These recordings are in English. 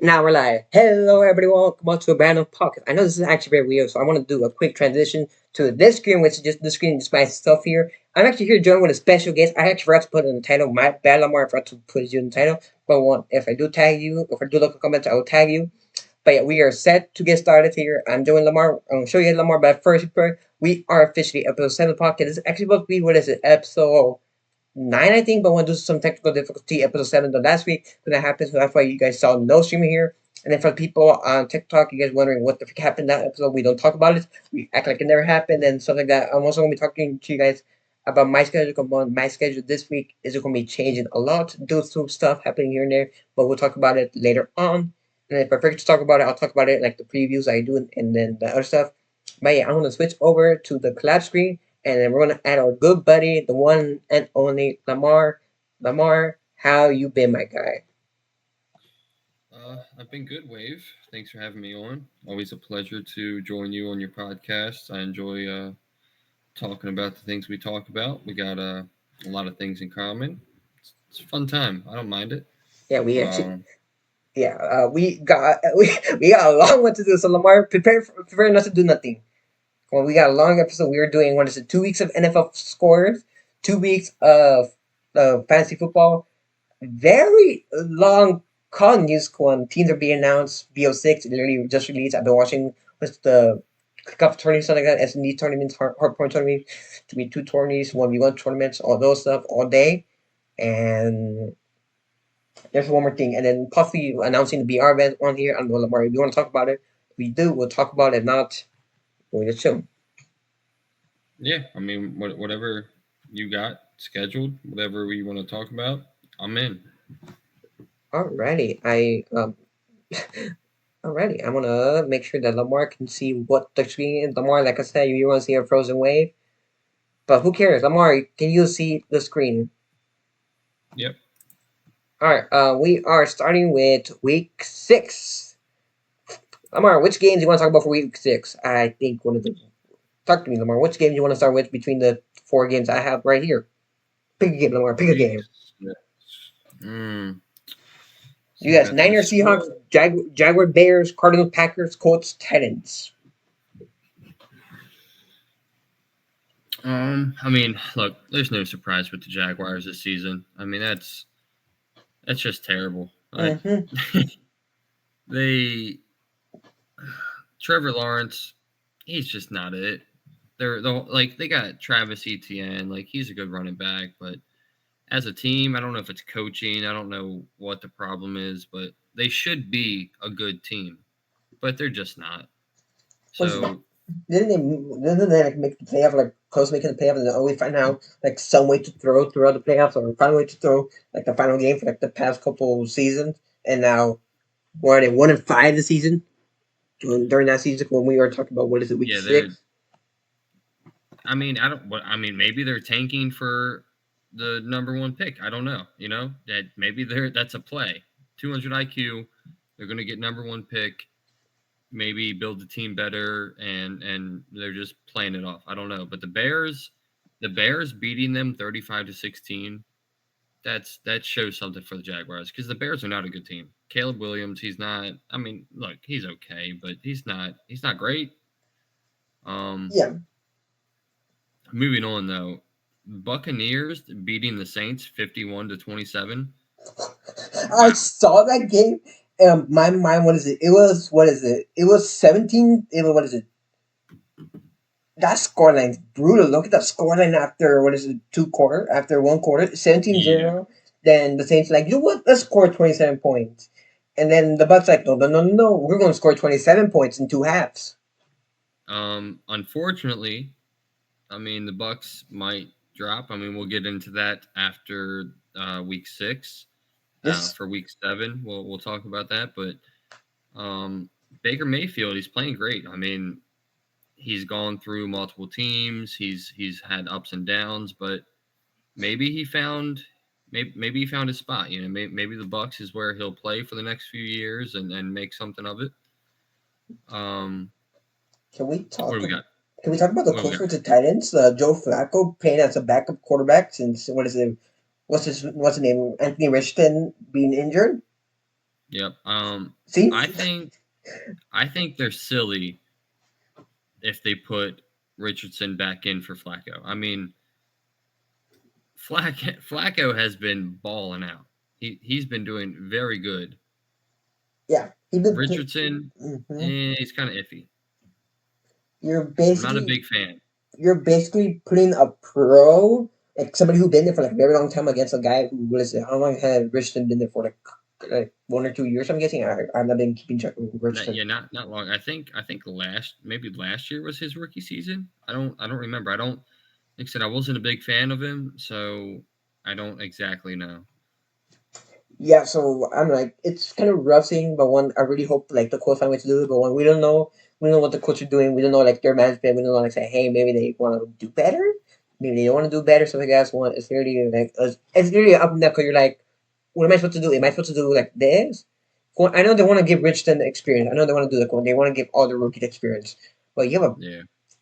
Now we're like, hello everybody, welcome back to a brand new podcast. I know this is actually very weird, so I want to do a quick transition to this screen, which is just the screen, just myself here. I'm actually here joined with a special guest. I actually forgot to put it in the title. My bad, Lamar, I forgot to put you in the title. But if I do tag you, if I do look at comments, I will tag you. But yeah, we are set to get started here. I'm doing Lamar. I'm going to show you Lamar, but first, we are officially episode 7 podcast. This is actually supposed to be, what is it, episode 9, I think, but when due to some technical difficulty, episode 7 done last week. So that happened, so that's why you guys saw no streaming here. And then for people on TikTok, you guys wondering what the frick happened that episode, we don't talk about it. We act like it never happened and stuff like that. I'm also going to be talking to you guys about my schedule. My schedule this week is going to be changing a lot due to some stuff happening here and there, but we'll talk about it later on. And if I forget to talk about it, I'll talk about it like the previews I do and then the other stuff. But yeah, I'm going to switch over to the collab screen and then we're gonna add our good buddy, the one and only Lamar. Lamar, how you been, my guy? I've been good, Wave. Thanks for having me on. Always a pleasure to join you on your podcast. I enjoy talking about the things we talk about. We got a lot of things in common. It's a fun time. I don't mind it. Yeah, we actually, Um, yeah, we got a long one to do. So Lamar, prepare not to do nothing. Well, we got a long episode. We were doing what is it? 2 weeks of NFL scores, 2 weeks of fantasy football. Very long con news one. Teams are being announced. BO6 literally just released. I've been watching what's the cup tournament, something like that, S&D tournaments, hard point tournament, to be two tournaments, 1v1 tournaments, all those stuff all day. And there's one more thing. And then possibly announcing the BR event on here. I don't know, Lamar, if you want to talk about it, if we do, we'll talk about it. If not, we'll just chill. yeah, I mean, whatever you got scheduled, whatever we want to talk about, I'm in. Alrighty. Alrighty. I'm gonna make sure that Lamar can see what the screen is. Lamar, like I said, you want to see a frozen wave. But who cares? Lamar, can you see the screen? Yep. Alright, we are starting with week 6. Lamar, which games do you want to talk about for week 6? I think one of the. Talk to me, Lamar. Which games you want to start with between the 4 games I have right here? Pick a game, Lamar. Pick a game. Weeks. Yeah. Mm. So You you guys, got the Niners, Seahawks, score. Jaguar, Bears, Cardinals, Packers, Colts, Titans. I mean, look, there's no surprise with the Jaguars this season. I mean, that's just terrible. Like Mm-hmm. they Trevor Lawrence, he's just not it. They got Travis Etienne, like he's a good running back, but as a team, I don't know if it's coaching, I don't know what the problem is, but they should be a good team, but they're just not. Was So didn't they like make the playoff like close making the playoff and then always find out like some way to throw throughout the playoffs or find a way to throw like the final game for like the past couple seasons and now were they 1-5 the season during that season when we were talking about what is it week yeah, they're. 6? I mean, I don't. What I mean, maybe they're tanking for the number one pick. I don't know. You know that maybe that's a play. 200 IQ. They're going to get number one pick. Maybe build the team better, and they're just playing it off. I don't know. But the Bears beating them 35-16. That shows something for the Jaguars because the Bears are not a good team. Caleb Williams, he's not. I mean, look, he's okay, but he's not. He's not great. Um, Yeah, Moving on though, Buccaneers beating the Saints 51-27. I Wow. saw that game. My mind, what is it? It was what is it? It was 17. It was what is it? That scoreline's brutal. Look at that scoreline after what is it? 2 quarter after 1 quarter, Yeah. 17-0. Then the Saints like, you know what? Let's score 27 points. And then the Bucks like, no, no, no, no, no. We're going to score 27 points in 2 halves. Unfortunately, I mean the Bucks might drop. I mean we'll get into that after week 6. This For week 7, we'll talk about that. But um, Baker Mayfield, he's playing great. I mean he's gone through multiple teams. He's had ups and downs, but maybe he found maybe he found his spot. You know, maybe the Bucks is where he'll play for the next few years and make something of it. Um, can we what talk? do we got? Can we talk about the What do we Colts got? with the Titans? Joe Flacco playing as a backup quarterback since what is it? What's his name? Anthony Richardson being injured. Yep. See, I think I think they're silly if they put Richardson back in for Flacco. I mean, Flacco has been balling out. He's been doing very good. yeah, he did. Richardson, Mm-hmm. he's kind of iffy. You're I'm not a basically big fan. you're basically putting a pro, like somebody who been there for like a very long time against a guy who was how long had Richardson been there for like 1 or 2 years? I'm guessing. I've not been keeping track of Not, Richardson. yeah, not long. I think last year was his rookie season. I don't remember. I don't like I said I wasn't a big fan of him, so I don't exactly know. Yeah, so I'm like, it's kind of rough seeing, but one, I really hope like the coach find a way to do it. But one, we don't know what the coach are doing. We don't know like their management. We don't know like say, hey, maybe they want to do better. Maybe they don't want to do better. So I guess one, it's really like it's really up and down because you're like, what am I supposed to do? Am I supposed to do like this? Well, I know they want to give Richardson the experience. I know they want to do like they want to give all the rookies experience. But Yeah,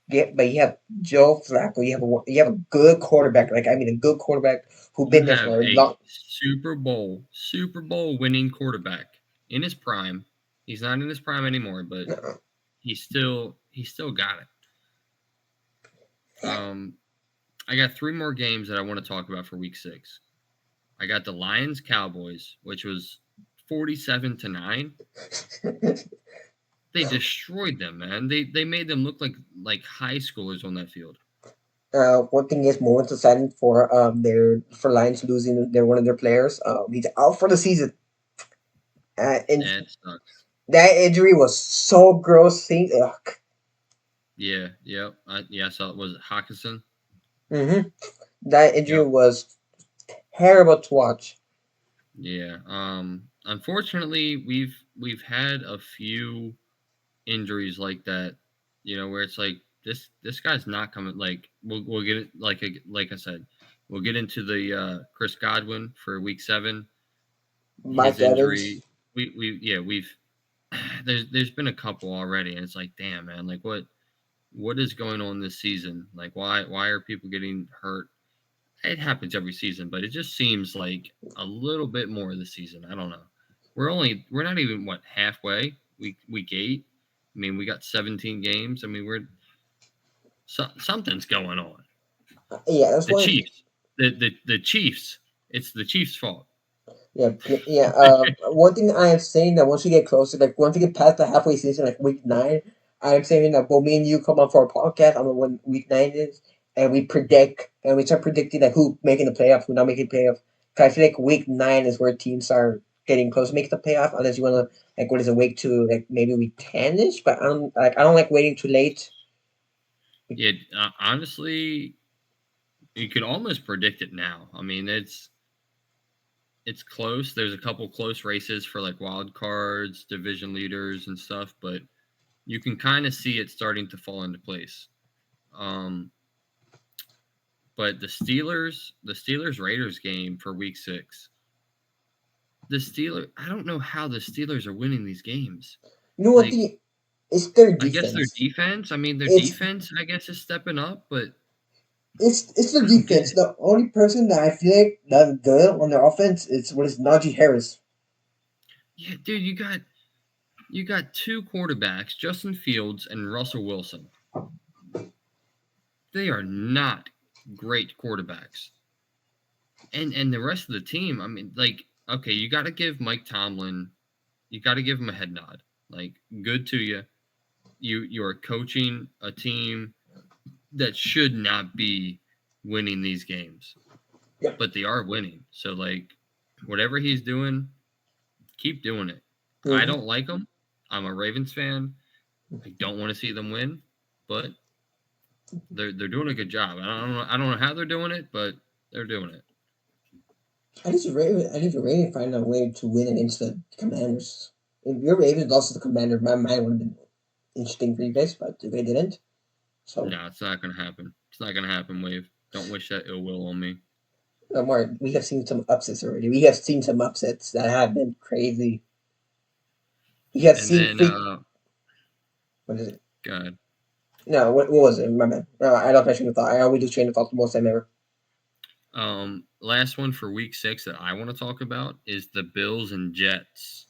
you have Joe Flacco. You have a good quarterback. Like I mean, a good quarterback who you been there have for a a long. Super Bowl winning quarterback in his prime. He's not in his prime anymore, but he still got it. Um, I got three more games that I want to talk about for Week 6. I got the Lions Cowboys, which was 47-9. They destroyed them, man. They made them look like high schoolers on that field. One thing is more exciting for their for Lions losing their one of their players. He's out for the season, and That sucks. that injury was so gross. Yeah, yep. I saw it. Was it Hawkinson? Mm-hmm. That injury Yep. was terrible to watch. Yeah. Unfortunately, we've had a few injuries like that. Where it's like this guy's not coming. Like we'll get it. Like I said, we'll get into the Chris Godwin for Week 7. His Mike injury. Evans. We've there's been a couple already, and it's like, damn, man, like what is going on this season? Like why are people getting hurt? It happens every season, but it just seems like a little bit more this season. I don't know. We're not even halfway. Week 8. I mean, we got 17 games. I mean, something's going on. Yeah, that's The why. Chiefs. The Chiefs. It's the Chiefs' fault. Yeah, yeah. One thing I am saying that once we get closer, like once we get past the halfway season, like week 9, I am saying that when me and you come on for a podcast, I don't know when week 9 is, and we start predicting like who making the playoffs, who not making the playoffs. 'Cause I feel like week 9 is where teams are getting close to making the playoff, unless you wanna like what is it, week 2, like maybe week 10ish. But I don't like waiting too late. Yeah, honestly, you could almost predict it now. I mean, it's close. There's a couple close races for like wild cards, division leaders, and stuff, but you can kind of see it starting to fall into place. Um, but the Steelers Raiders game for Week 6, I don't know how the Steelers are winning these games. You know what Like, the it's their I guess their defense. defense. I mean, their It's defense, I guess, is stepping up, but it's the I don't get defense. it. The only person that I feel like that's good on their offense is what is Najee Harris. Yeah, dude, you got two quarterbacks, Justin Fields and Russell Wilson. They are not great quarterbacks. And the rest of the team, I mean, like, okay, you got to give Mike Tomlin, you got to give him a head nod. Like, good to you. You are coaching a team that should not be winning these games, Yeah. but they are winning. So, like, whatever he's doing, keep doing it. I Mm-hmm. don't like him. I'm a Ravens fan. I don't want to see them win, but they're doing a good job. I don't know how they're doing it, but they're doing it. I need the Ravens find a way to win against the Commanders. If your Ravens lost to the Commanders, my mind would have been interesting for you guys, but they didn't. So No, it's not gonna happen. It's not gonna happen, Wave. Don't wish that ill will on me. no more. We have seen some upsets already. We have seen some upsets that have been crazy. We have And seen then freak. What is it? God. No, what was it? My bad. No, I lost my train of thought. I always lose train of thought the most time ever. Last one for Week 6 that I want to talk about is the Bills and Jets.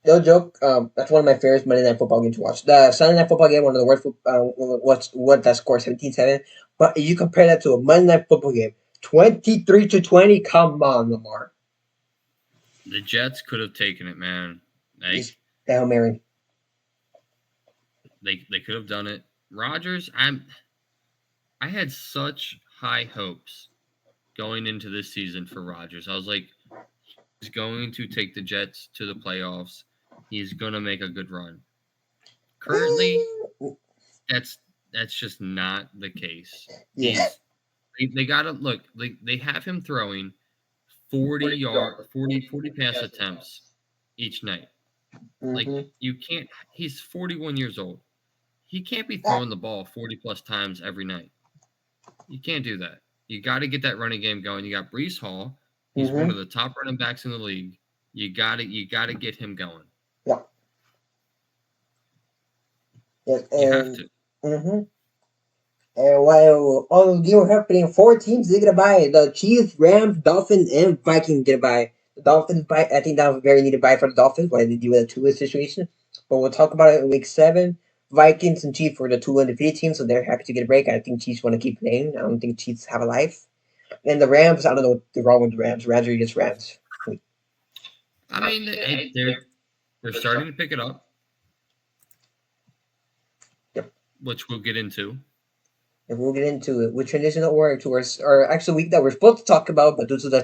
No joke. That's one of my favorite Monday Night Football games to watch. The Sunday Night Football game, one of the worst. What that score 17-7. But you compare that to a Monday Night Football game, 23-20. Come on, Lamar. The Jets could have taken it, man. Like Just Hail Mary. they could have done it. Rodgers, I had such high hopes going into this season for Rodgers. I was like, he's going to take the Jets to the playoffs. He's gonna make a good run. Currently, that's just not the case. Yeah. They gotta look, they have him throwing 40 pass attempts each night. Like Mm-hmm. you can't he's 41 years old. He can't be throwing the ball 40 plus times every night. You can't do that. You got to get that running game going. You got Brees Hall. He's one Mm-hmm. of the top running backs in the league. You got to get him going. Yeah. Yes. You have And to. mm-hmm. And while all of you are happening, four teams they gonna buy the Chiefs, Rams, Dolphins, and Vikings gonna buy. The Dolphins buy. I think that was a very needed buy for the Dolphins. Why they deal with a two-way situation. But we'll talk about it in week 7. Vikings and Chiefs were the two undefeated teams, so they're happy to get a break. I think Chiefs want to keep playing. I don't think Chiefs have a life. And the Rams, I don't know what's wrong with the Rams. Rams are just Rams. I mean, they're starting to pick it up, Yep. which we'll get into. And we'll get into it. We transition over to our actual week that we're supposed to talk about, but due to the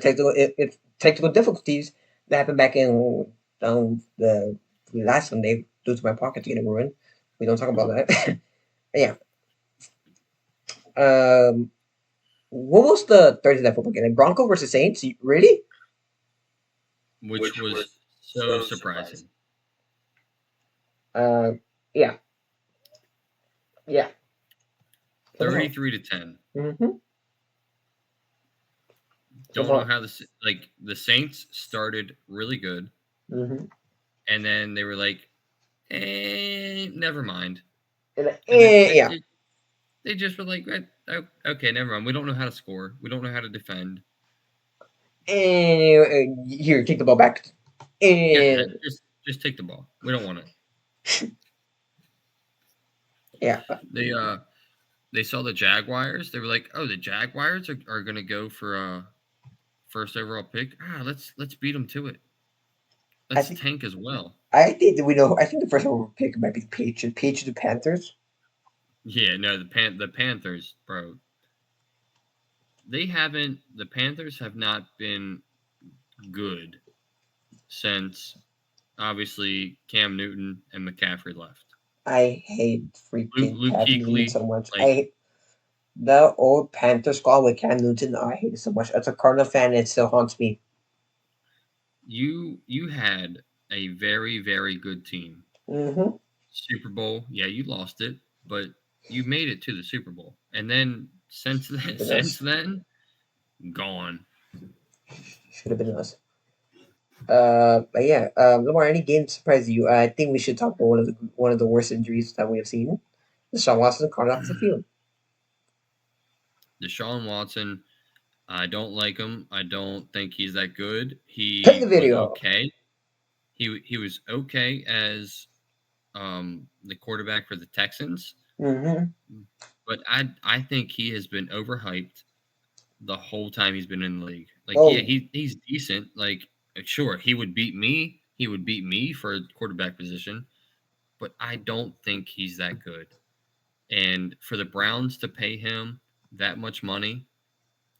technical difficulties that happened back in the last Sunday due to my pockets getting ruined, we don't talk about that. Yeah. Um, what was the Thursday night football game? Bronco versus Saints? Really? Which was so surprising. Yeah. Yeah. 33-10. Mm-hmm. Don't know how the Saints started really good, Mm-hmm. and then they were like, never mind. And, And then yeah. they just were like, okay, never mind. We don't know how to score. We don't know how to defend. And here, take the ball back. Yeah, And just take the ball. We don't want it. yeah. They saw the Jaguars. They were like, oh, the Jaguars are gonna go for a first overall pick. Let's beat them to it. Let's tank as well. I think that we know. I think the first one pick might be the Patriots. Patriots and Panthers. Yeah, no, the Panthers, bro. The Panthers have not been good since obviously Cam Newton and McCaffrey left. I hate freaking Luke Cam Newton Kuechly, so much. I like hate the old Panther squad with Cam Newton. I hate it so much. As a Cardinal fan, it still haunts me. you had a very, very good team. Mm-hmm. Super Bowl, yeah, you lost it, but you made it to the Super Bowl. And then since then, gone. Should have been us. But yeah, Lamar, any game surprise you? I think we should talk about one of the worst injuries that we have seen. Deshaun Watson caught off the field. Deshaun Watson, I don't like him. I don't think he's that good. Play the He was video. okay. He was okay as the quarterback for the Texans, Mm-hmm. but I think he has been overhyped the whole time he's been in the league. Like, yeah, Oh, he's decent. Like, sure, he would beat me. He would beat me for a quarterback position, but I don't think he's that good. And for the Browns to pay him that much money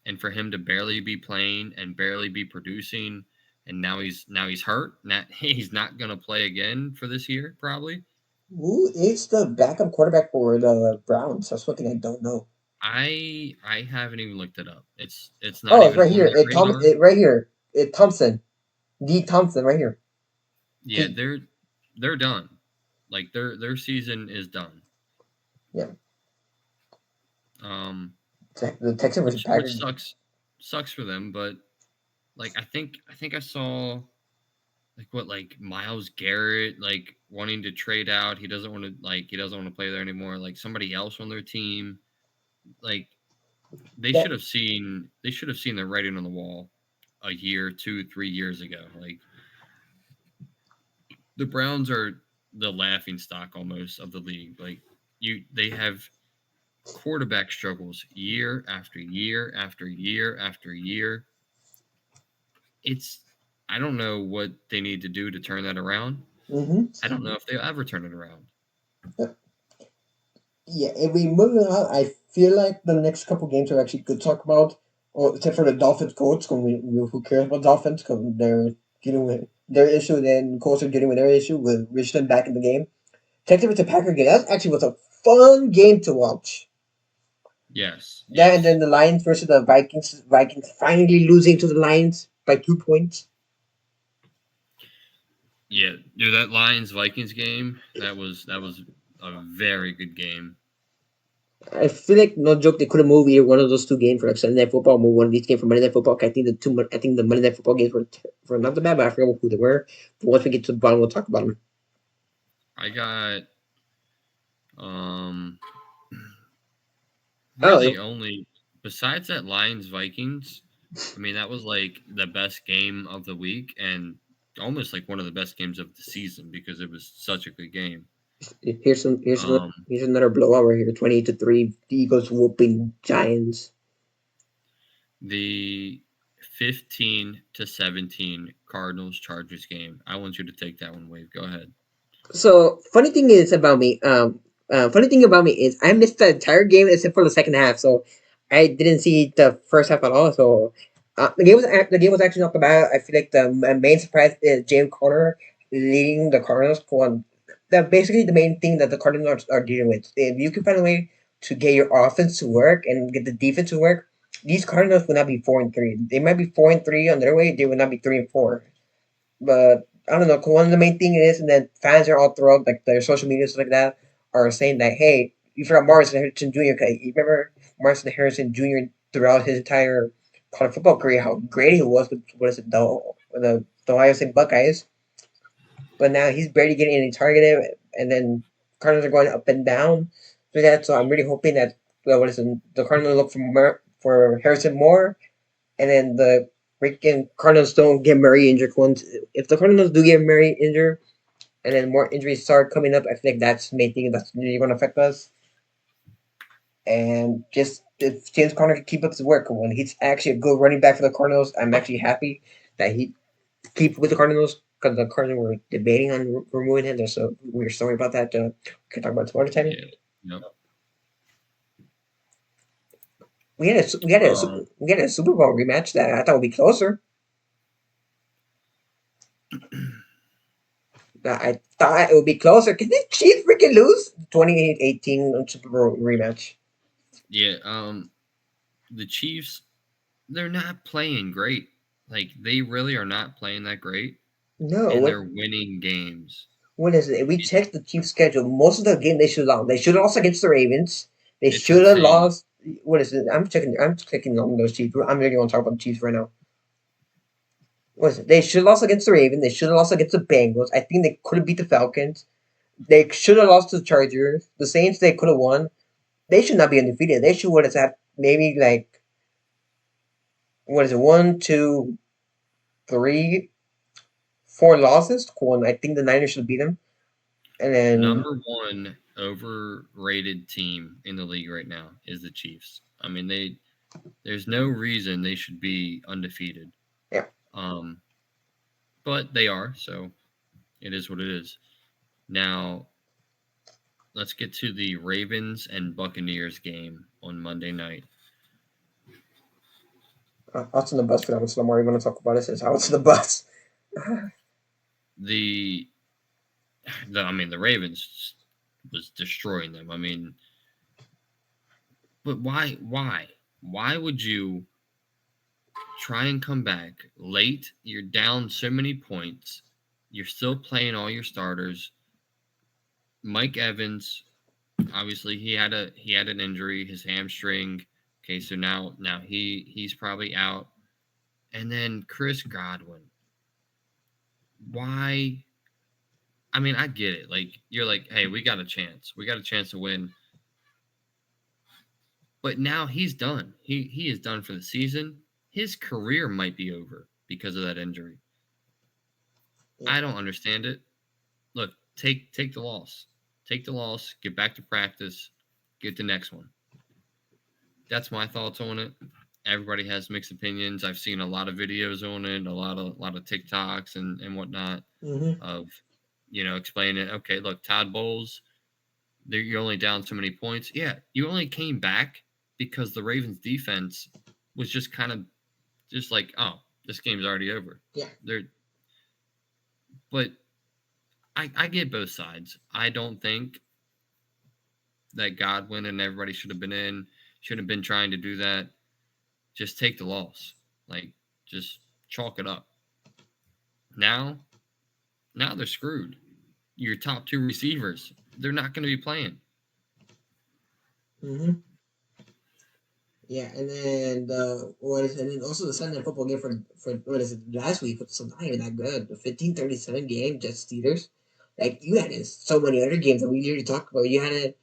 and for him to barely be playing and barely be producing and now he's hurt. Now he's not going to play again for this year probably. who is the backup quarterback for the Browns? That's one thing I don't know. I haven't even looked it up. It's not Oh, it's even right on here. my radar. Right here. It Thompson. D. Thompson, right here. Yeah, D. they're done. Like their season is done. Yeah. Um The Texans versus which Packers. sucks for them, but like I think I saw like Miles Garrett like wanting to trade out. He doesn't want to play there anymore. Like somebody else on their team. Like That they should have seen the writing on the wall a year, 2, 3 years ago. Like the Browns are the laughing stock almost of the league. Like they have quarterback struggles year after year after year after year. It's I don't know what they need to do to turn that around. Mm-hmm. I don't know if they'll ever turn it around. Yeah, if we move on, I feel like the next couple games are actually good to talk about. Or except for the Dolphins Colts, who cares about Dolphins? Because they're dealing with their issue, then Colts are dealing with their issue with Richmond back in the game. Texans to Packer game. That actually was a fun game to watch. Yes. That and then the Lions versus the Vikings. Vikings finally losing to the Lions by 2 points. Yeah, dude, that Lions Vikings game, that was a very good game. I feel like no joke they could have moved either one of those two games for like Sunday Night Football. Move one of these games for Monday Night Football. I think the Monday Night Football games were not that bad, but I forget who they were. But once we get to the bottom, we'll talk about them. I got Oh, really only besides that Lions Vikings. I mean, that was like the best game of the week and almost like one of the best games of the season because it was such a good game. here's another blowout right here. 28-3. The Eagles whooping Giants. The 15-17 Cardinals Chargers game. I want you to take that one, Wave. Go ahead. So funny thing about me is I missed the entire game except for the second half. So I didn't see the first half at all. So the game was actually not that bad. I feel like the main surprise is James Conner leading the Cardinals. One, that basically the main thing that the Cardinals are dealing with. If you can find a way to get your offense to work and get the defense to work, these Cardinals will not be 4-3. They might be 4-3 on their way. They will not be 3-4. But I don't know. 'Cause one of the main thing is, and then fans are all throughout like their social media stuff like that are saying that, hey, you forgot Martin Harrison Jr. 'Cause you remember Martin Harrison Jr. throughout his entire college football career, how great he was with what is it, the Ohio State Buckeyes. But now he's barely getting any targeted, and then Cardinals are going up and down for that. So I'm really hoping that what is it, the Cardinals look for Harrison more, and then the freaking Cardinals don't get Murray injured. Once if the Cardinals do get Murray injured, and then more injuries start coming up, I think that's the main thing that's really going to affect us. And just if James Conner can keep up his work, when he's actually a good running back for the Cardinals, I'm actually happy that he keep with the Cardinals because the Cardinals were debating on removing him. There's a weird story about that. We can talk about tomorrow time. Yeah. Yep. We had a Super Bowl rematch that I thought would be closer. I thought it would be closer. Can the Chiefs freaking lose 28-18 Super Bowl rematch? Yeah. The Chiefs, they're not playing great. Like they really are not playing that great, No. and they're winning games. When is it? If we check the Chiefs' schedule, most of the game they should have lost. They should have lost against the Ravens. They It's should have insane. lost. What is it? I'm checking. I'm clicking on those Chiefs. I'm really going to talk about the Chiefs right now. What is it? They should have lost against the Ravens. They should have lost against the Bengals. I think they could have beat the Falcons. They should have lost to the Chargers. The Saints they could have won. They should not be undefeated. They should would have had maybe like what is it? 1, 2, 3, 4 losses. One. I think the Niners should beat them. And then Number one overrated team in the league right now is the Chiefs. I mean, there's no reason they should be undefeated. Yeah. But they are, so it is what it is. Now, let's get to the Ravens and Buccaneers game on Monday night. I was on the bus for that, so I'm already going to talk about it since I was on the bus. The Ravens was destroying them. I mean, but why? Why would you try and come back late? You're down so many points. You're still playing all your starters. Mike Evans, obviously he had an injury, his hamstring. Okay, so now he's probably out. And then Chris Godwin. Why? I mean, I get it. Like you're like, hey, we got a chance. We got a chance to win. But now he's done. He is done for the season. His career might be over because of that injury. I don't understand it. look, take the loss. Take the loss, get back to practice, get the next one. That's my thoughts on it. Everybody has mixed opinions. I've seen a lot of videos on it, a lot of TikToks and whatnot Mm-hmm. of explaining it. Okay, look, Todd Bowles, you're only down so many points. Yeah, you only came back because the Ravens defense was just kind of just like, oh, this game's already over. Yeah. But I get both sides. I don't think that Godwin and everybody should have been trying to do that. Just take the loss. Like, just chalk it up. Now they're screwed. Your top two receivers, they're not going to be playing. Mm-hmm. Yeah, and then and then also the Sunday football game for what is it last week was not even that good. The 15-37 game, Jets Steelers. Like you had so many other games that we already talked about. You had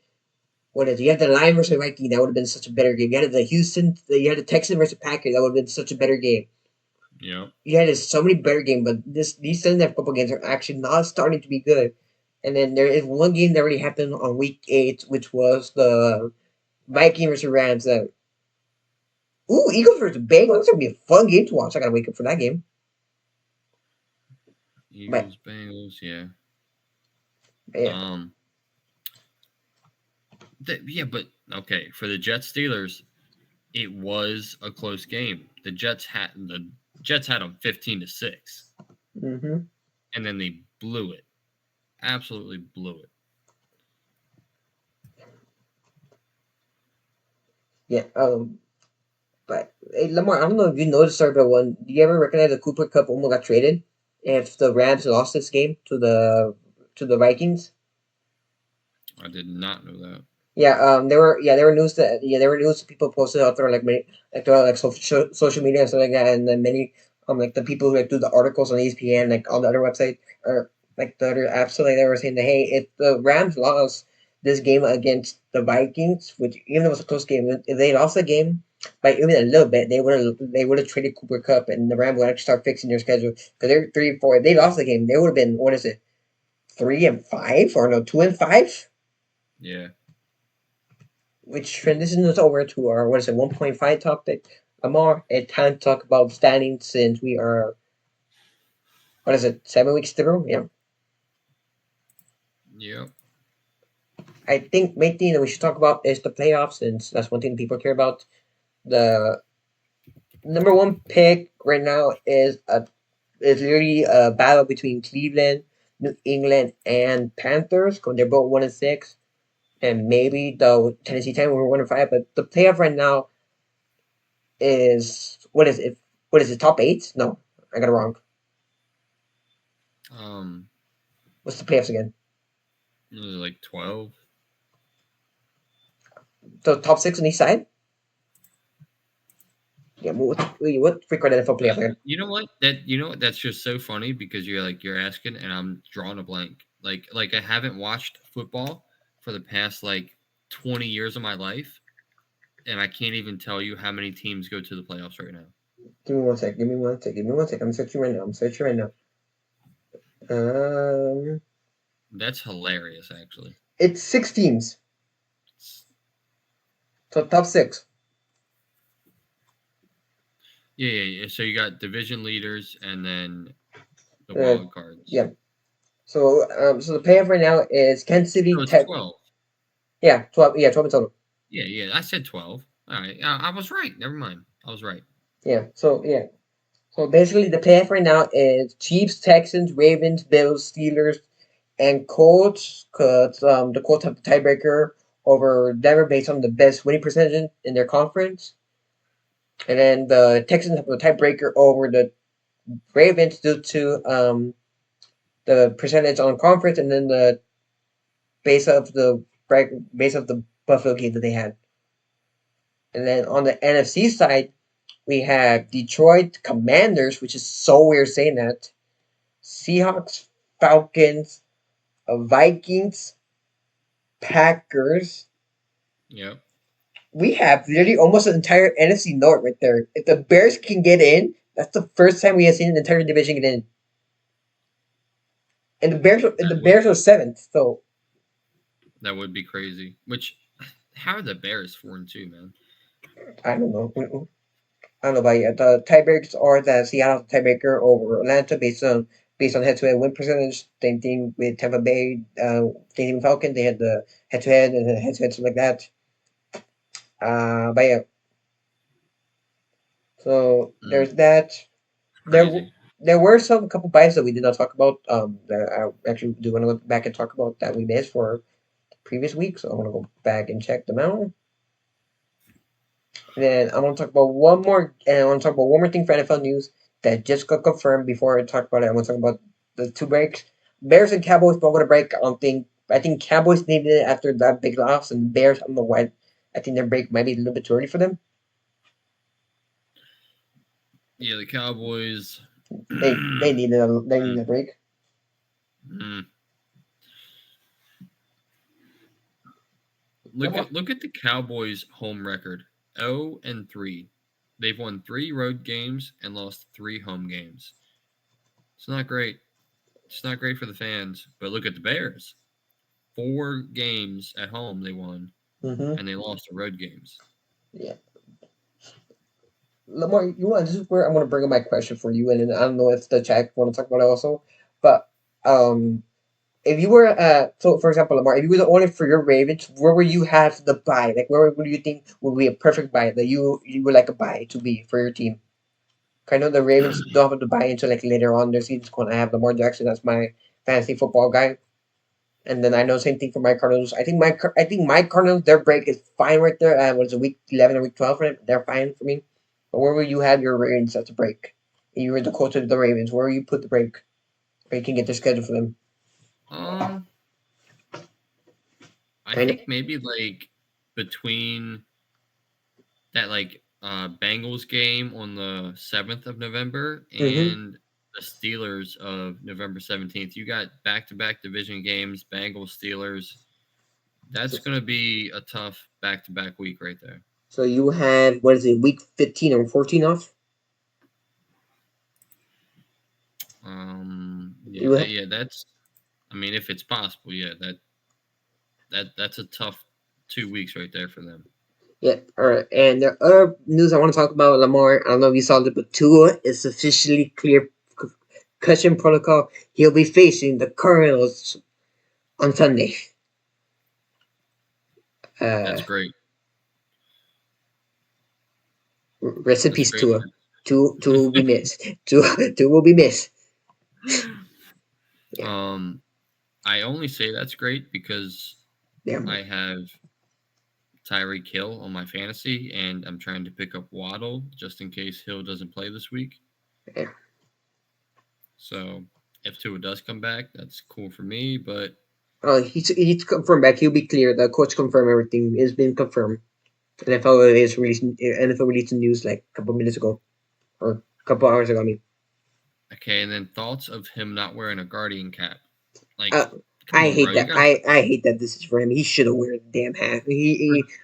you had the Lions versus Viking, that would have been such a better game. You had you had the Texans versus Packers, that would have been such a better game. Yeah. You had so many better games, but these Sunday football games are actually not starting to be good. And then there is one game that already happened on week 8, which was the Viking versus Rams. Eagles versus Bengals. That's gonna be a fun game to watch. I gotta wake up for that game. Eagles, Bengals, yeah. Yeah. But okay, for the Jets Steelers, it was a close game. The Jets had them 15-6. Mm-hmm. And then they blew it. Absolutely blew it. Yeah. But hey, Lamar, I don't know if you noticed, but one. Do you ever recognize the Cooper Cup almost got traded if the Rams lost this game to the Vikings? I did not know that. Yeah. There were news that people posted out there like social media and stuff like that, and then many like the people who like do the articles on ESPN, like all the other websites or like the other apps, so like they were saying that hey, if the Rams lost this game against the Vikings, which even though it was a close game, if they lost the game by even a little bit, they would have traded Cooper Cup, and the Rams would actually start fixing their schedule because they're 3-4. If they lost the game, they would have been, what is it, 3-5 or no 2-5? Yeah. Which transitions us over to our 1.5 topic. Amar, it's time to talk about standings since we are 7 weeks through? Yeah. Yep. I think main thing that we should talk about is the playoffs, since that's one thing people care about. The number one pick right now is literally a battle between Cleveland, New England, and Panthers, because they're both 1-6, and maybe the Tennessee Titans were 1-5. But the playoff right now is what is it? What is it? Top 8? No, I got it wrong. What's the playoffs again? Was it like 12? So top 6 on each side. Yeah, what frequent NFL playoff again? You know what? That's just so funny because you're asking and I'm drawing a blank. Like I haven't watched football for the past 20 years of my life, and I can't even tell you how many teams go to the playoffs right now. Give me one sec. I'm searching right now. That's hilarious, actually. It's 6 teams. So top 6. Yeah. So you got division leaders and then the wild cards. Yeah. So the playoff right now is Kansas City. So it's 12. Yeah, 12. Yeah, 12 in total. Yeah. I said 12. All right. I was right. Never mind. I was right. Yeah. So basically, the playoff right now is Chiefs, Texans, Ravens, Bills, Steelers, and Colts. Cause the Colts have the tiebreaker over Denver based on the best winning percentage in their conference, and then the Texans have the tiebreaker over the Ravens due to the percentage on conference, and then the base of the Buffalo game that they had. And then on the NFC side, we have Detroit Commanders, which is so weird saying that. Seahawks, Falcons, Vikings, Packers. Yep. We have literally almost an entire NFC North right there. If the Bears can get in, that's the first time we have seen an entire division get in. and the That would Bears are seventh. So that would be crazy. Which how are the Bears 4-2, man? I don't know. I don't know about you. The tiebreakers are the Seattle tiebreaker over Atlanta based on head-to-head win percentage. Same thing with Tampa Bay. Same thing with Falcons. They had the head-to-head and the head-to-head something like that. But yeah. So Mm, there's that. There crazy. there were some couple bites that we did not talk about. That I actually do want to look back and talk about that we missed for the previous week. So I want to go back and check them out. And then I want to talk about one more, and I want to talk about one more thing for NFL news that just got confirmed. Before I talk about it, I want to talk about the two breaks. Bears and Cowboys both going to break. I think Cowboys needed it after that big loss, and Bears, I don't know why. I think their break might be a little bit too early for them. Yeah, the Cowboys. They needed a break. Mm. Come on. Look at the Cowboys' home record. 0-3. They've won 3 road games and lost 3 home games. It's not great. It's not great for the fans. But look at the Bears. 4 games at home they won, Mm-hmm. and they lost the road games. Yeah. Lamar, you want this is where I'm going to bring up my question for you, and then I don't know if the chat want to talk about it also, but if you were so for example, Lamar, if you were the owner for your Ravens, where would you have the buy? Like where would you think would be a perfect buy that you would like a buy to be for your team? 'Cause I know the Ravens don't have to buy until like later on their season's going to have Lamar Jackson as my fantasy football guy, and then I know same thing for my Cardinals. I think my Cardinals their break is fine right there. What is it, week 11 or week 12 for them? They're fine for me. But where will you have your Ravens at the break? If you were the coach of the Ravens, where will you put the break? Or you can get their schedule for them. Um, I Kind of. think maybe like between that Bengals game on the 7th of November Mm-hmm. and the Steelers of November 17th. You got back-to-back division games, Bengals, Steelers. So, That's going to be a tough back-to-back week right there. so you had what is it, week 15 or 14 off? Yeah, You ha- yeah, that's I mean if it's possible, yeah, that's a tough 2 weeks right there for them. yeah. All right. And the other news I want to talk about Lamar. I don't know if you saw it, but Tua is officially clear concussion protocol. He'll be facing the Cardinals on Sunday. Uh, That's great. Rest in That's peace, great, Tua. Tua will be missed. Tua will be missed. man. Yeah. I only say that's great because Yeah. I have Tyreek Hill on my fantasy, and I'm trying to pick up Waddle just in case Hill doesn't play this week. Yeah. So if Tua does come back, that's cool for me. But He's confirmed back. He'll be clear. The coach confirmed everything. It's been confirmed. NFL released the news like a couple minutes ago or a couple hours ago. I mean, okay, and then thoughts of him not wearing a Guardian cap. Like, uh, come I on, bro. hate You that. gotta I hate that this is for him. He should have worn the damn hat.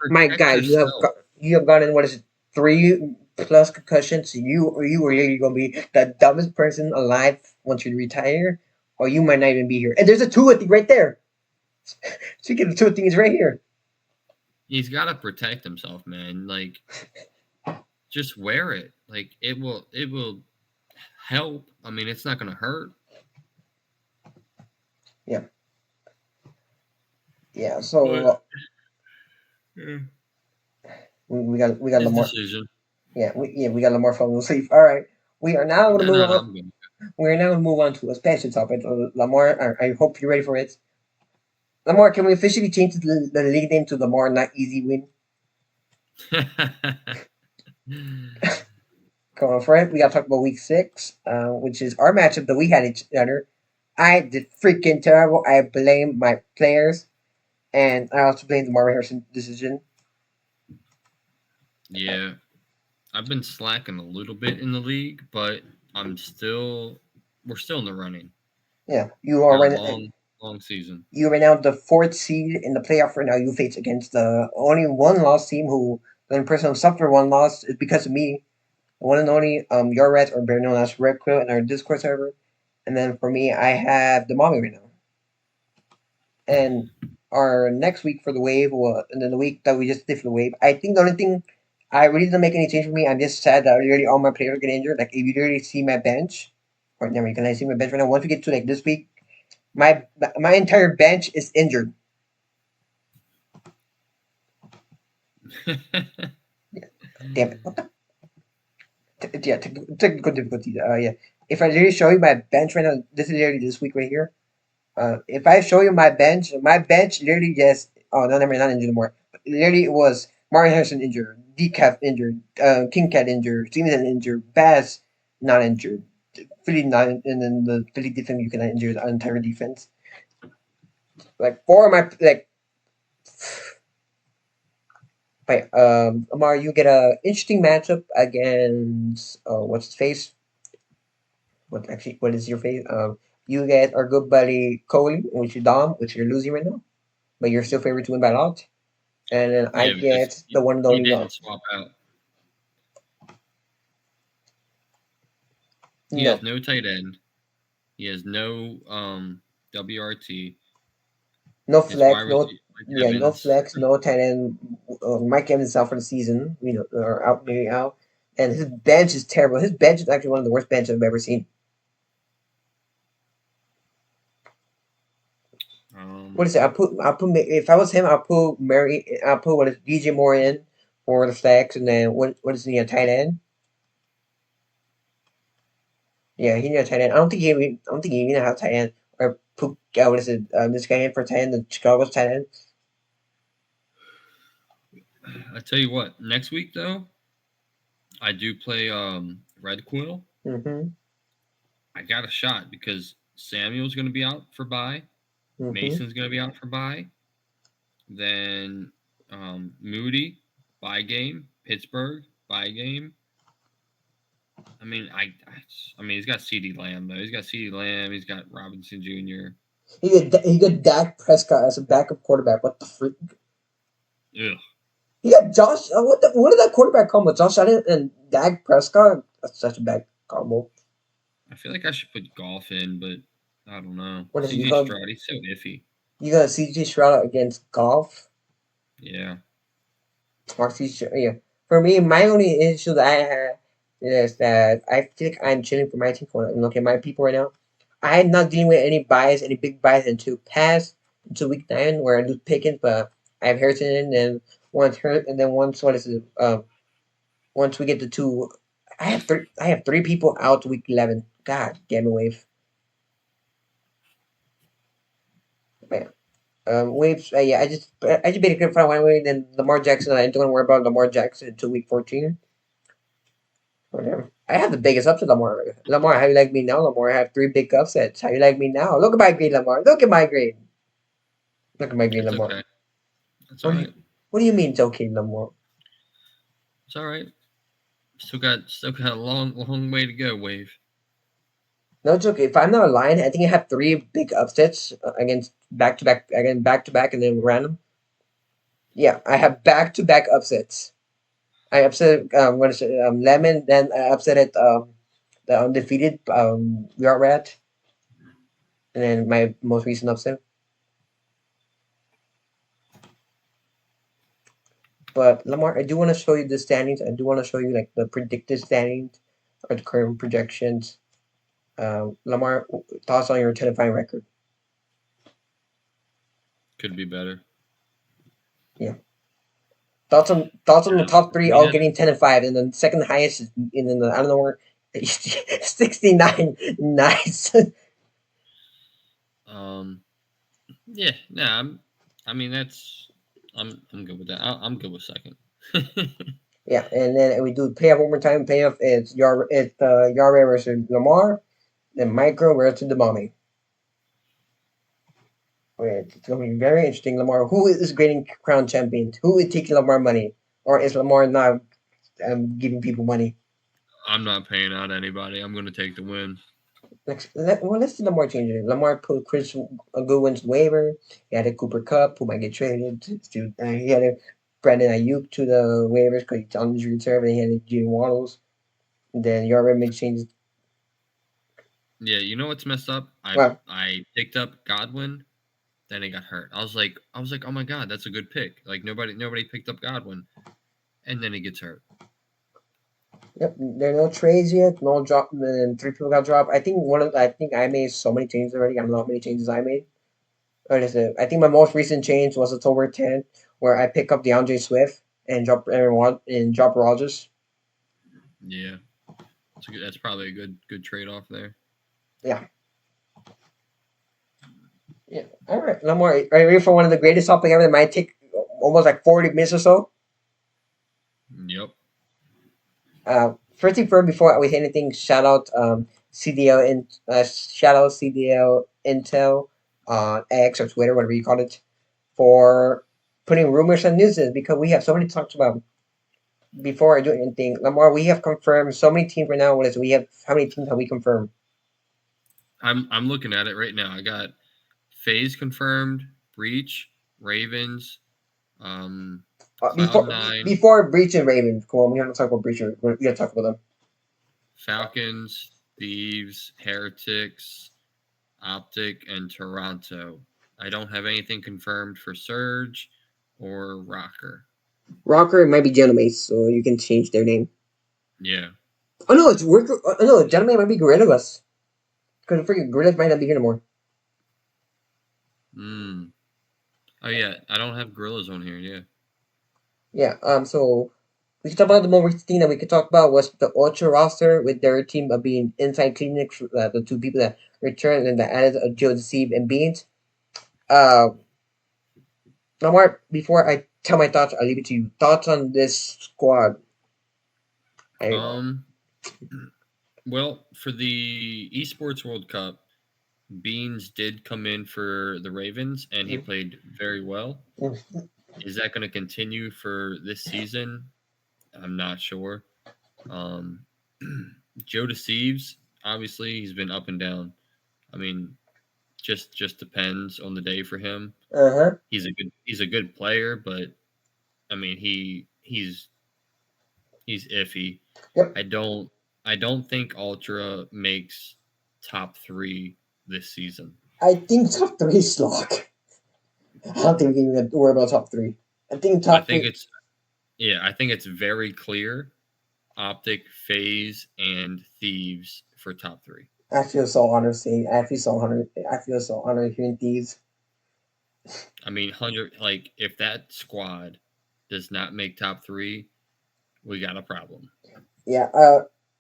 My protect guy, yourself. you have gotten what is it, 3+ concussions. You were literally gonna be the dumbest person alive once you retire, or you might not even be here. And there's a Tua thing right there. Speaking of Tua thing, is right here. He's got to protect himself, man. Like, just wear it. Like, it will help. I mean, it's not gonna hurt. Yeah, yeah. But So yeah, we got his Lamar. decision. We got Lamar falling asleep. All right, we are now going to No, move no, on. I'm good. We are now going to move on to a special topic. Lamar, I hope you're ready for it. Lamar, can we officially change the league name to Lamar Not Easy Win? Come on, for it. We got to talk about week 6, which is our matchup that we had each other. I did freaking terrible. I blame my players, and I also blame the Marvin Harrison decision. Yeah, I've been slacking a little bit in the league, but we're still in the running. Yeah, you are Got a right. long season. You are now the 4th seed in the playoff right now. You face against the only one loss team who the only person who suffered one loss is because of me. The one and only your Reds, or better known as Red Quill in our Discord server. And then for me, I have the mommy right now. And our next week for the wave, and then the week that we just did for the wave, I think the only thing I really didn't make any change for me. I'm just sad that really all my players get injured. Like if you really see my bench, or never, you can see my bench right now. Once we get to like this week, my entire bench is injured. Damn it! What the? Yeah, technical difficulties. Yeah. If I really show you my bench right now, this is literally this week right here. If I show you my bench literally just no, never not injured anymore. Literally, it was Martin Harrison injured, Decaf injured, King Cat injured, Stevenson injured, Bass not injured, Philly not, and then the Philly defense you cannot injure the entire defense. Like four of my like. Wait, Amar, you get a interesting matchup against what's his face? What is your face? You get our good buddy Coley, which is Dom, which you're losing right now, but you're still favored to win by a lot. And then I Yeah, because get the one and he only didn't swap out. He No, has no tight end. He has no WRT. no His wide flex, no receiver yeah, no Evans. flex, no tight end. Mike Evans is out for the season, or out maybe out, and his bench is terrible. His bench is actually one of the worst benches I've ever seen. What is it? If I was him, I'll put what is DJ Moore in for the flex, and then what is he a tight end? Yeah, he need a tight end. I don't think he even have a tight end. Or put what is it? This guy in for tight end, the Chicago's tight end. I tell you what, next week though, I do play Red Quill. Mm-hmm. I got a shot because Samuel's going to be out for bye. Mm-hmm. Mason's going to be out for bye. Then Moody, bye game. Pittsburgh, bye game. I mean, he's got CD Lamb though. He's got CD Lamb. He's got Robinson Jr. He got Dak Prescott as a backup quarterback. What the freak? Ugh. He got Josh. What did that quarterback come with? Josh Allen and Dak Prescott. That's such a bad combo. I feel like I should put Golf in, but I don't know. What is it? CJ Stroud, he's so iffy. You got CJ Stroud against Golf. Yeah. Or CJ, yeah. For me, my only issue that I have is that I think I'm chilling for my team. For looking at my people right now, I'm not dealing with any bias, any big bias into week 9 where I lose Pickens, but I have Harrison and once hurt, and then once what is it? Once we get to 2, I have 3 people out week 11. God damn it, Wave. Man. Waves. Yeah, I just basically find one way. Then Lamar Jackson. I don't worry about Lamar Jackson until week 14. Whatever. I have the biggest upset, Lamar. Lamar, how you like me now, Lamar? I have 3 big upsets. How you like me now? Look at my grade, Lamar. Look at my grade. Look at my grade, It's Lamar. okay. It's all right. What do you mean it's okay, Lamar? It's all right. Still got a long way to go, Wave. No, it's okay. If I'm not lying, I think I have 3 big upsets against back to back, and then random. Yeah, I have back to back upsets. I upset what is it? Lemon. Then I upset it. The undefeated Yard Rat, and then my most recent upset. But Lamar, I do want to show you the standings. I do want to show you like the predicted standings or the current projections. Lamar, thoughts on your 10-5 record? Could be better. Yeah. Thoughts on the top 3 all getting 10-5, and then second highest is in the I don't know where 69. Nice. Yeah. Nah. I'm good with that. I'm good with second. Yeah, and then we do payoff one more time. Payoff it's Yara versus Lamar, then Micro versus the Mommy. Okay, it's gonna be very interesting. Lamar, who is grading crown champion? Who is taking Lamar money, or is Lamar not giving people money? I'm not paying out anybody. I'm going to take the win. Let's see Lamar change it. Lamar put Chris Goodwin's waiver. He had a Cooper Cup who might get traded. He had a Brandon Ayuk to the waivers because he's on injury reserve, and he had a Gene Waddles. And then Yara makes changes. Yeah, you know what's messed up? Well, I picked up Godwin, then he got hurt. I was like, oh my god, that's a good pick. Like nobody picked up Godwin, and then he gets hurt. yep, there are no trades yet, no drop, and three people got dropped. I think I made so many changes already. I don't know how many changes I made. Or is it? I think my most recent change was October 10th, where I pick up DeAndre Swift and drop drop Rogers. Yeah, that's probably a good trade off there. Yeah, yeah. All right, no more. Are you ready for one of the greatest topic ever that might take almost like 40 minutes or so? Yep. First thing first, before we say anything, CDL and shout out CDL Intel on X or Twitter, whatever you call it, for putting rumors and news in because we have so many talks about before I do anything. Lamar, we have confirmed so many teams right now. What is it? We have how many teams have we confirmed? I'm looking at it right now. I got FaZe confirmed, Breach, Ravens, Before Cloud9, before Breach and Ravens. Come on, we have to talk about Breach. We got to talk about them. Falcons, Thieves, Heretics, Optic, and Toronto. I don't have anything confirmed for Surge or Rocker. Rocker might be Genomates, so you can change their name. Yeah. Oh no, it's Worker. Oh, no, Genomate might be Gorillaz. Because freaking Gorillaz might not be here anymore. Mm. Oh yeah, I don't have Gorillas on here. Yeah. Yeah. So we can talk about the more recent thing that we could talk about was the Ultra roster with their team of being inside clinics, the two people that returned and that added Joe Deceive and Beans. Uh, Lamar, before I tell my thoughts, I'll leave it to you. Thoughts on this squad? I, Um. Well, for the Esports World Cup, Beans did come in for the Ravens, and he played very well. Is that going to continue for this season? I'm not sure. Um, Joe Deceives, obviously, he's been up and down. I mean, just depends on the day for him. uh-huh. He's a good player, but I mean he's iffy. Yep. I don't I don't think Ultra makes top 3 this season. I think top three is lock. I don't think we can even worry about top three. I think I top think three. it's yeah, I think it's very clear Optic, Phase, and Thieves for top 3. I feel so honored saying. I feel so honored. I feel so honored hearing these. I mean, 100 like if that squad does not make top 3, we got a problem. Yeah.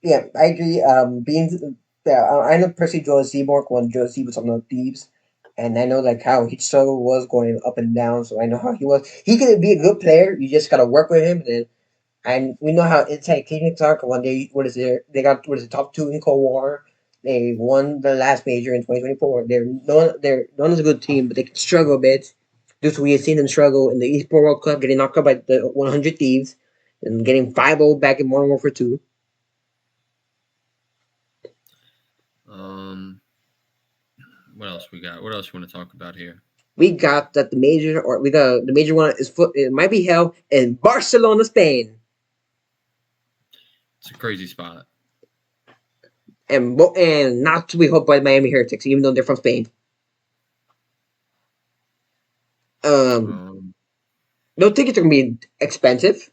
Yeah. I agree. Beans. Yeah. I know Percy Joel Seaborg when Joel Seaborg was on the Thieves, and I know like how his struggle was going up and down. So I know how he was. He could be a good player. You just gotta work with him, and we know how inside clinics are. When they what is it? They got what is it? Top two in Cold War. They won the last major in 2024. They're known as a good team, but they can struggle a bit. Just we have seen them struggle in the Esports World Cup, getting knocked out by the 100 Thieves, and getting 5-0 back in Modern Warfare 2. Um what else we got? What else you want to talk about here? We got that the major one is it might be held in Barcelona, Spain, It's a crazy spot. and not to be held by Miami Heretics, even though they're from Spain. Um, Um no tickets are gonna be expensive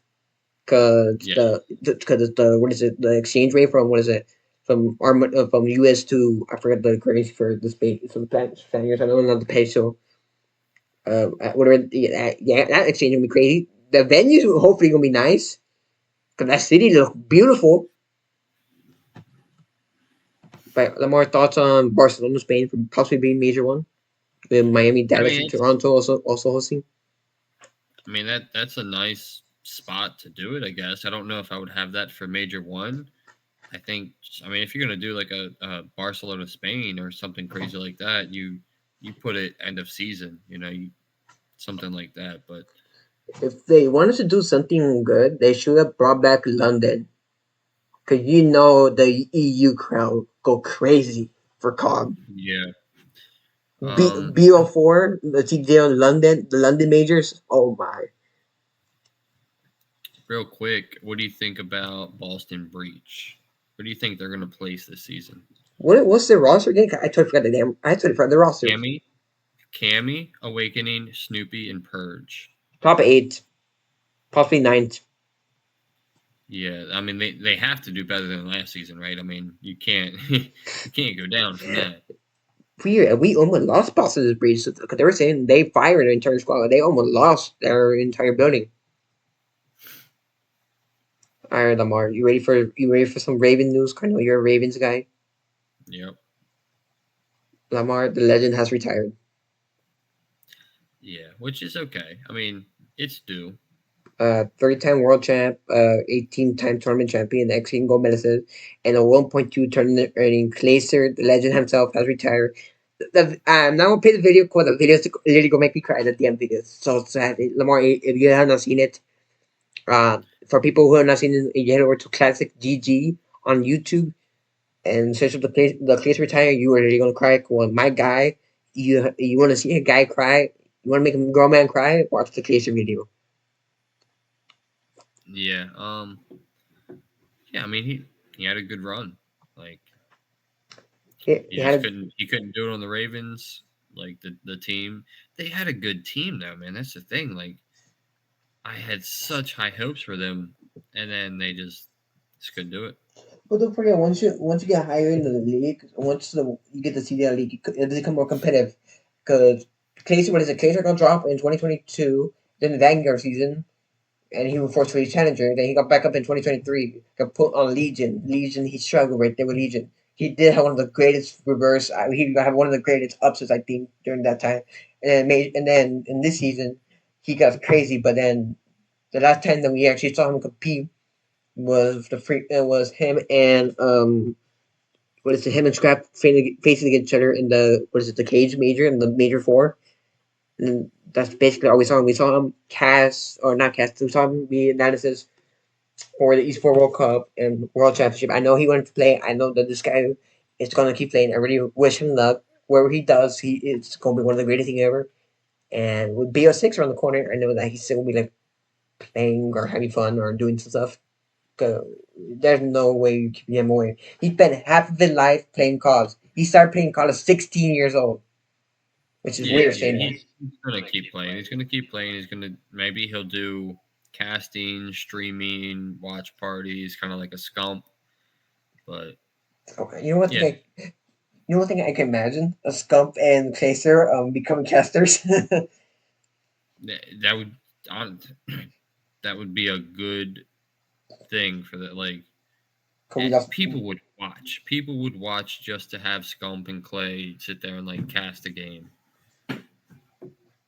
because yeah. the what is it, the exchange rate from what is it, from US to I forget the currency for the Spain, some Spaniards, I know not the peso. Whatever, yeah, that exchange gonna be crazy. The venues hopefully gonna be nice because that city looks beautiful. But the more thoughts on Barcelona, Spain for possibly being major one, with Miami, I Dallas, mean and Toronto also hosting. that's a nice spot to do it, I guess. I don't know if I would have that for major 1. I mean if you're going to do like a Barcelona Spain or something crazy like that, you put it end of season, something like that, but If they wanted to do something good, they should have brought back London. Because you know the EU crowd go crazy for COG. yeah. Um BO4, the TJ on London, the London majors. Oh my. Real quick, what do you think about Boston Breach? What do you think they're going to place this season? What's the roster again? I totally forgot the damn. I totally forgot the roster. Cammy, Awakening, Snoopy, and Purge. Top 8, possibly 9th. Yeah, I mean they have to do better than last season, right? I mean you can't you can't go down from that. We almost lost Boston this breeze because they were saying they fired their entire squad. They almost lost their entire building. All right, Lamar, you ready for some Raven news? I know you're a Ravens guy. Yep. Lamar, the legend has retired. Yeah, which is okay. I mean, it's due. 30-time world champ, 18-time tournament champion, X-King gold medalist, and a 1.2 tournament earning Glacier, the legend himself, has retired. Now I'll play the video because the videos literally gonna make me cry. The damn videos, so sad. Lamar, if you have not seen it, for people who have not seen it, you head over to Classic GG on YouTube and search up the place retire. You are really gonna cry. Well, my guy, you want to see a guy cry? You want to make a grown man cry? Watch the Glacier video. Yeah. Yeah, I mean he had a good run. Like He had he couldn't do it on the Ravens. Like the team. They had a good team though, man. That's the thing. Like I had such high hopes for them and then they just couldn't do it. But don't forget, once you get higher in the league, you get to see the league, it become more competitive. Because Glacier got dropped in 2022, then the Vanguard season, and he was forced to be challenger. Then he got back up in 2023, got put on Legion. Legion, he struggled right there with Legion. He did have one of the greatest reverse. He had one of the greatest upsets, I think, during that time. And then in this season, he got crazy. But then the last time that we actually saw him compete was him and him and Scrap facing against each other in the cage major in the major 4, and that's basically all we saw him. We saw him cast or not cast. We saw him be analysis for the Esports World Cup and World Championship. I know he wanted to play. I know that this guy is gonna keep playing. I really wish him luck. Wherever he does, it's gonna be one of the greatest things ever. And with BO6 around the corner, I know that he's still gonna be like playing or having fun or doing some stuff. There's no way you keep him away. He spent half of his life playing COD. He started playing COD at 16 years old, which is weird saying that. He's gonna keep playing. He's gonna keep playing. Maybe he'll do casting, streaming, watch parties, kind of like a Scump. But Okay, you know what thing I can imagine? A Scump and Chaser becoming casters. that would that would be a good thing for that. Like people would watch. People would watch just to have Scump and Clay sit there and like cast a game.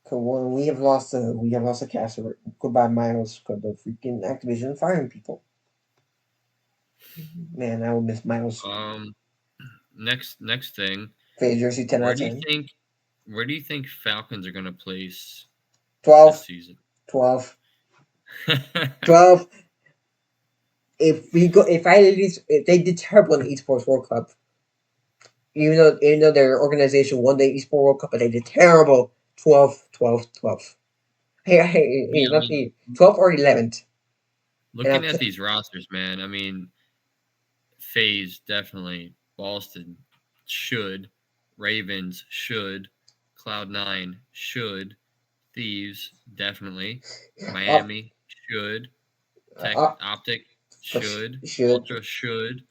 When we have lost a caster. Goodbye, Miles. Because the freaking Activision firing people. Man, I will miss Miles. Next thing. Phase jersey 10 out of 10. Where do you think Falcons are going to place 12 this season? 12. 12. If they did terrible in the Esports World Cup, even though their organization won the Esports World Cup, but they did terrible. 12. Hey, not 12 or 11th. Looking at these rosters, man, I mean, FaZe definitely, Boston should, Ravens should, Cloud9 should, Thieves definitely, Miami should, Optic should, Ultra should,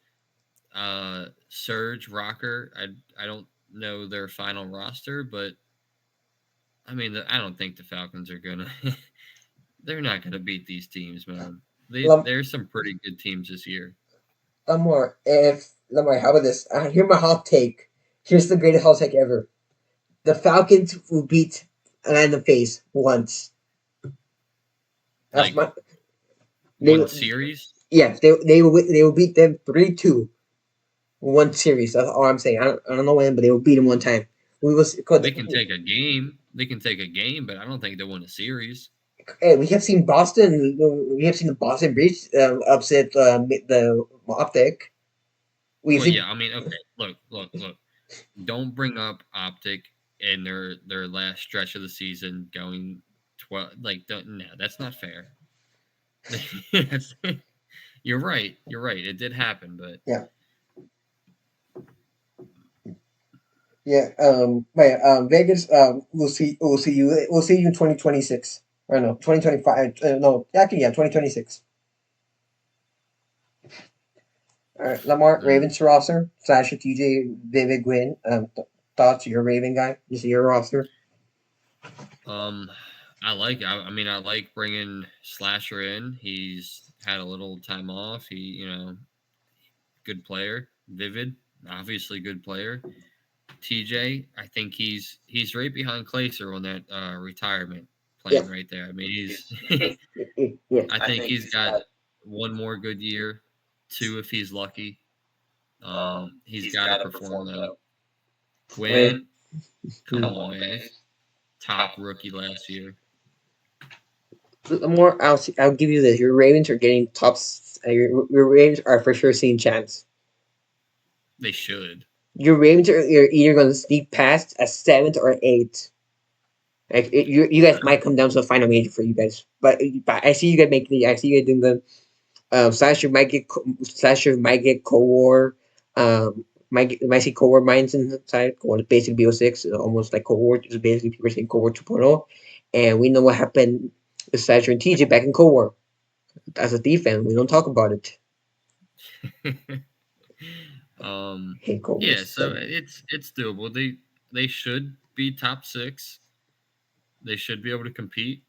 Surge, Rocker. I don't know their final roster, but I mean, I don't think the Falcons are gonna. They're not gonna beat these teams, man. There's some pretty good teams this year. Lamar, how about this? Here's my hot take. Here's the greatest hot take ever. The Falcons will beat Atlanta FaZe once. That's like one series. Yes, they will beat them 3-2. One series. That's all I'm saying. I don't know when, but they will beat them one time. They can take a game. They can take a game, but I don't think they win a series. Hey, we have seen Boston. We have seen the Boston Breach upset the Optic. Yeah, I mean, okay, look. Don't bring up Optic in their last stretch of the season, going 12. No, that's not fair. You're right. It did happen, but yeah. Yeah. Vegas. We'll see you in 2026. Or no, 2025. No, actually, yeah, 2026. All right, Lamar, Mm. Ravens roster. Sasha, TJ, David Gwynn. Thoughts? You're a Raven guy. You see your roster. Um, I mean, I like bringing Slasher in. He's had a little time off. Good player. Vivid, obviously good player. TJ, I think he's right behind Claser on that retirement Yeah. plan right there. I mean, he's Yeah. I think he's got one more good year, two if he's lucky. He's got to perform though. Right. Win, come on, man. He's top rookie last year. Lamar, I'll give you this. Your Ravens are getting tops. Your Ravens are for sure seeing champs. They should. Your Ravens are either going to sneak past a seventh or eighth. Like you guys might come down to a final major for you guys, but I see you guys making. I see you guys doing good. Slasher might get Cold War. Might see Cold War mines inside. Cold War is basically BO6, almost like Cold War. It's basically people saying Cold War 2.0, and we know what happened with Slasher and TJ back in Cold War. As a defense, we don't talk about it. Hey, Cold War. Yeah, so it's doable. They should be top six. They should be able to compete.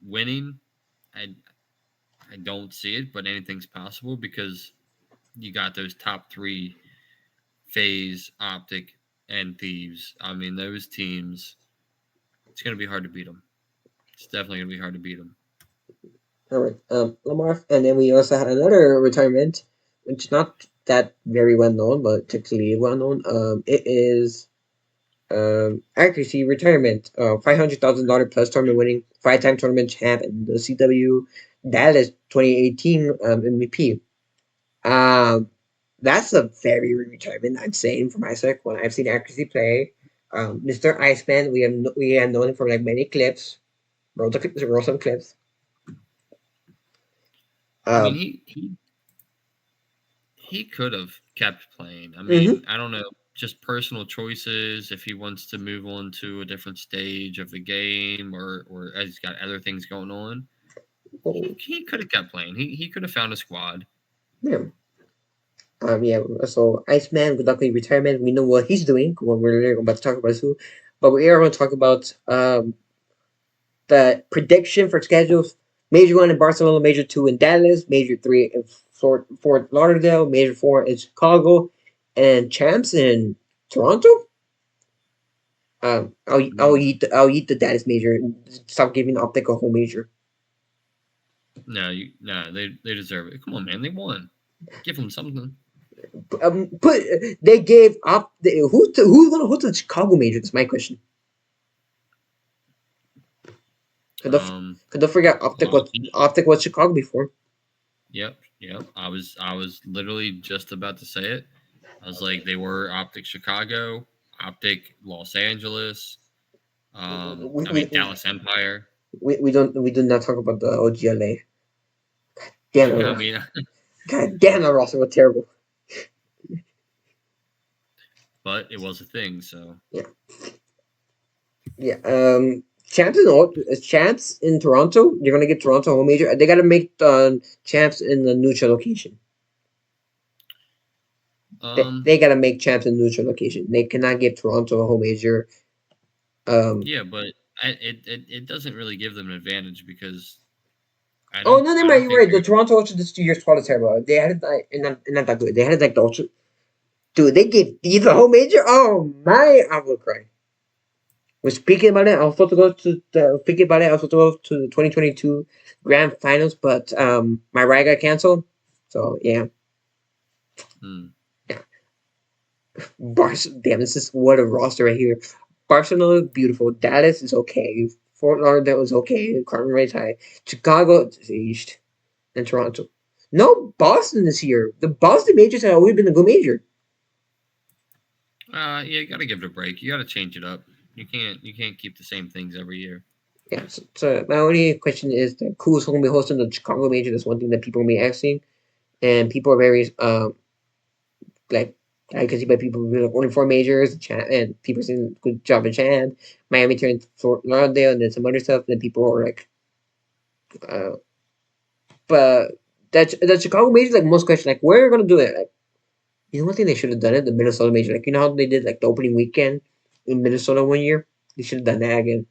Winning, I I don't see it, but anything's possible because you got those top three: Phase, Optic, and Thieves. I mean, those teams. It's gonna be hard to beat them. It's definitely gonna be hard to beat them. All right, Lamar, and then we also had another retirement, which is not that very well known, but technically well known. It is accuracy retirement. $500,000 plus tournament winning, 5-time tournament champ in the CW Dallas 2018 MVP. Um, that's a very retirement, I'd say, for my sake. When I've seen accuracy play, Mr. Iceman, we have known him from like many clips, wrote some clips. I mean, Um, he could have kept playing. I mhm. mean, I don't know, just personal choices. If he wants to move on to a different stage of the game, or as he's got other things going on, he could have kept playing. He could have found a squad. Yeah. Yeah, so Iceman with luckily retirement, we know what he's doing when we're about to talk about who, but we are going to talk about the prediction for schedules. Major 1 in Barcelona, Major 2 in Dallas, Major 3 in Fort Lauderdale, Major 4 in Chicago, and champs in Toronto. I'll eat the Dallas Major. Stop giving Optic a whole major. No, they deserve it. Come on, man, they won. Give them something. Put they gave up. Who's gonna host the Chicago Major? That's my question. Could don't forget Optic was Chicago before. Yep. I was literally just about to say it. I was like, they were Optic Chicago, Optic Los Angeles. We, I we, mean Dallas Empire. we do not talk about the OGLA. Damn I it, mean, God damn that roster was terrible. but it was a thing. So Yeah, yeah. Champs in Toronto. You're gonna get Toronto home major. They gotta make champs in the neutral location. They gotta make champs in neutral location. They cannot give Toronto a home major. yeah, but it doesn't really give them an advantage because Oh no, never I mind. don't You're think right. The Toronto Ultra this year's squad is terrible. They had it like, not that good. They had it like the Ultra. Dude, they gave these a home major. Oh my, I will cry. We're speaking about it. I was supposed to go to the thinking about it. I was supposed to go to the 2022 Grand Finals, but my ride got canceled. So yeah, yeah. Damn, this is what a roster right here. Barcelona, beautiful. Dallas is okay. Fort Lauderdale is okay. Carmen Ray's high. Chicago, east, and Toronto. No, Boston is here. The Boston majors have always been a good major. yeah, you got to give it a break. You got to change it up. You can't keep the same things every year. Yeah, so my only question is that who's going to be hosting the Chicago major? That's one thing that people will be asking, and people are very like I can see by people who like only four majors, and people saying good job in Chad. Miami turned Fort Lauderdale, and then some other stuff. Then people were like, uh, but that Chicago major, like most questions, like where are you gonna do it? Like, you know, one thing they should have done it, the Minnesota major. Like, you know how they did like the opening weekend in Minnesota one year? They should have done that again.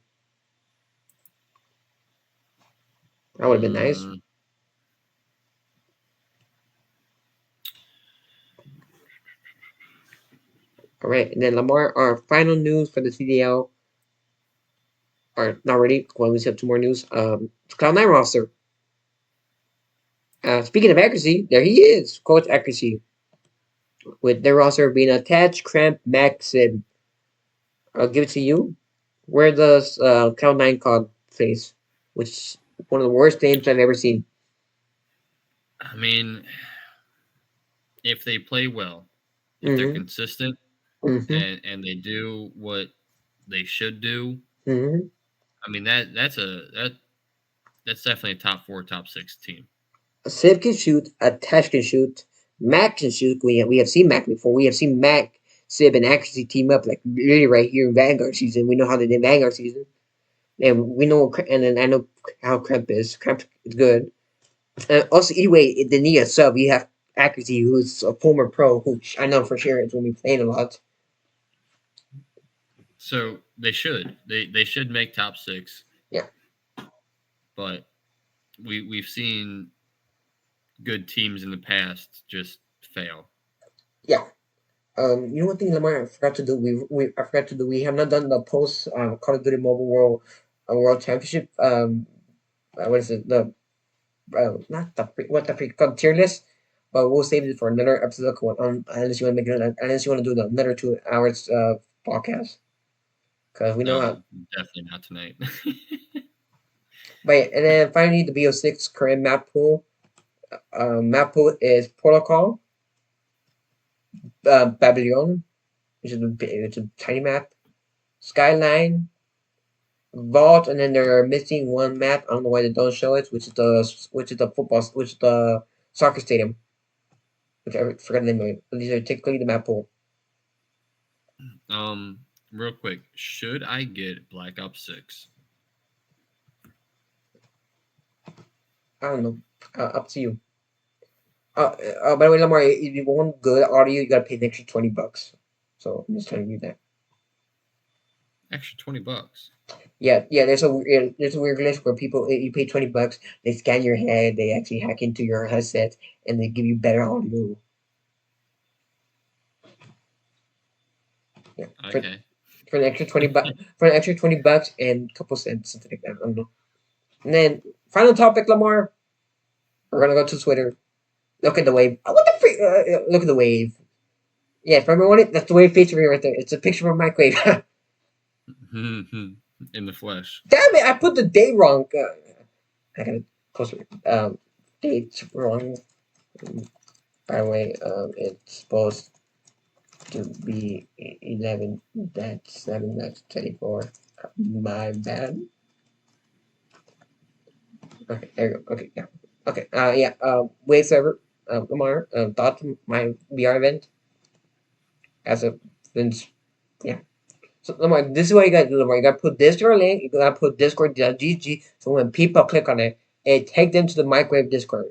That would have been nice. Mm, All right, and then Lamar, our final news for the CDL, or not really. Well, we still have two more news. Cloud9 roster. Speaking of accuracy, there he is, coach accuracy, with their roster being attached, cramp, Maxim. I'll give it to you. Where does Cloud9 card face? Which is one of the worst names I've ever seen. I mean, if they play well, if they're Mm-hmm. consistent, Mm-hmm. and they do what they should do, Mm-hmm. I mean that's definitely a top 4, top 6 team. Civ can shoot, Attach can shoot, Mac can shoot. We have seen Mac before. We have seen Mac, Civ, and accuracy team up like really right here in Vanguard season. We know how they did Vanguard season. And we know, and then I know how Cramp is. Cramp is good. Also, anyway, they need a sub. You have Accuracy, who's a former pro, who I know for sure is going to be playing a lot. So they should make top 6. Yeah. But we've seen good teams in the past just fail. Yeah. You know one thing, Lamar, I forgot to do. I forgot to do. We have not done the post Call of Duty Mobile World Championship. What is it? The not the what the freak called tier list. But we'll save it for another episode. Unless you want to make it, unless you want to do another 2 hours podcast, because we know No, how. definitely not tonight. But yeah, and then finally the BO6 current map pool. Map pool is Protocol, Babylon, which is a tiny map, Skyline, Vault, and then they're missing one map. I don't know why they don't show it, which is the soccer stadium, which I forgot the name of it. But these are typically the map pool. Real quick, should I get Black Ops 6? I don't know. Up to you. By the way, Lamar, if you want good audio, you gotta pay an extra $20. So I'm just telling you that. Extra $20. Yeah. There's a weird glitch where people you pay $20, they scan your head, they actually hack into your headset, and they give you better audio. Yeah. Okay. For an extra $20 and a couple cents, something like that. I don't know. And then final topic, Lamar. We're gonna go to Twitter. Look at the wave. What the freak? Look at the wave. Yeah, if everyone wanted, that's the wave feature here right there. It's a picture of a microwave. In the flesh. Damn it! I put the date wrong. I gotta closer. Date wrong. By the way, it's supposed to be 11. That's 7. That's 24. My bad. Okay, there you go. Okay, yeah. Okay, yeah. Wave server. Lamar. Thoughts on my VR event as a since yeah. So Lamar, this is what you gotta do, Lamar. You gotta put Discord link. You gotta put Discord.gg. So when people click on it, it take them to the microwave Discord.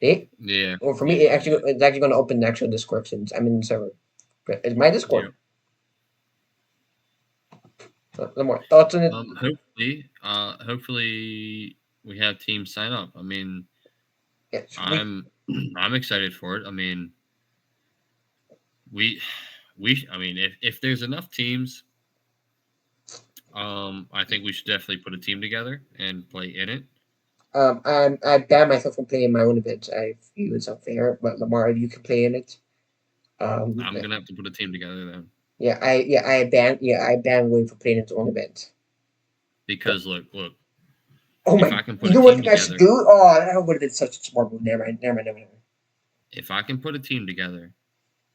Okay? Yeah. Or for me, yeah, it's actually gonna open the actual Discord since I'm in the server. But it's my Discord. yeah. Lamar, thoughts on it? Hopefully we have teams sign up. I mean, Yeah, I'm excited for it. I mean, I mean, if there's enough teams, I think we should definitely put a team together and play in it. I ban myself from playing my own events. I feel it's unfair, but Lamar, you can play in it. I'm gonna have to put a team together then. I ban Wayne for playing his own event. Because look, Oh if my! I can put You a know what team I should together, do? Oh, that would have been such a smart move. Never mind. if I can put a team together,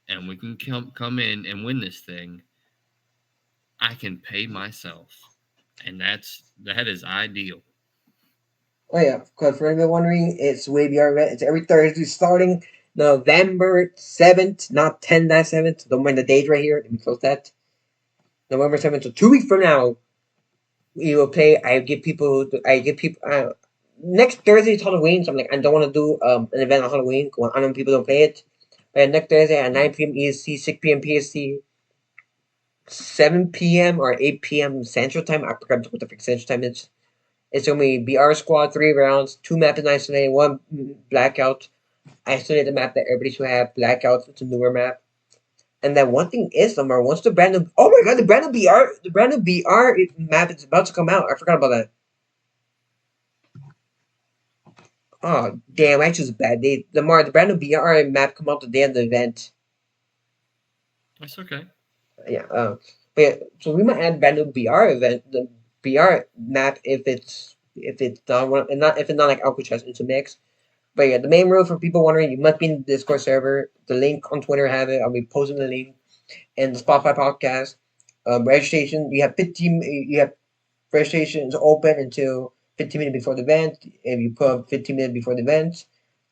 and we can come in and win this thing, I can pay myself, and that is ideal. Oh yeah, because for anyone wondering, it's WaveVR event. It's every Thursday starting November 7th, not 10/7th. Don't mind the date right here. Let me close that. November 7th. So 2 weeks from now, we will play. I give people. Next Thursday is Halloween, so I'm like, I don't want to do an event on Halloween. I know people don't play it. But next Thursday at 9 p.m. EST, 6 p.m. PST, 7 p.m. or 8 p.m. Central Time. I forgot what the frick Central Time is. It's gonna be BR Squad, 3 rounds, 2 maps isolated, 1 blackout. Isolated map that everybody should have. Blackout, it's a newer map. And then one thing is, Lamar, once the brand new, oh my god, the brand new BR map is about to come out. I forgot about that. Oh damn, I chose a bad date. Lamar, the brand new BR map come out the day of the event. That's okay. Yeah. But yeah, so we might add brand new BR event, the BR map if it's not one, and not if it's not like Alcatraz into mix. But yeah, the main rule for people wondering, you must be in the Discord server. The link on Twitter have it. I'll be posting the link in the Spotify podcast. Registration, you have 15. You have registrations open until 15 minutes before the event. If you put up 15 minutes before the event,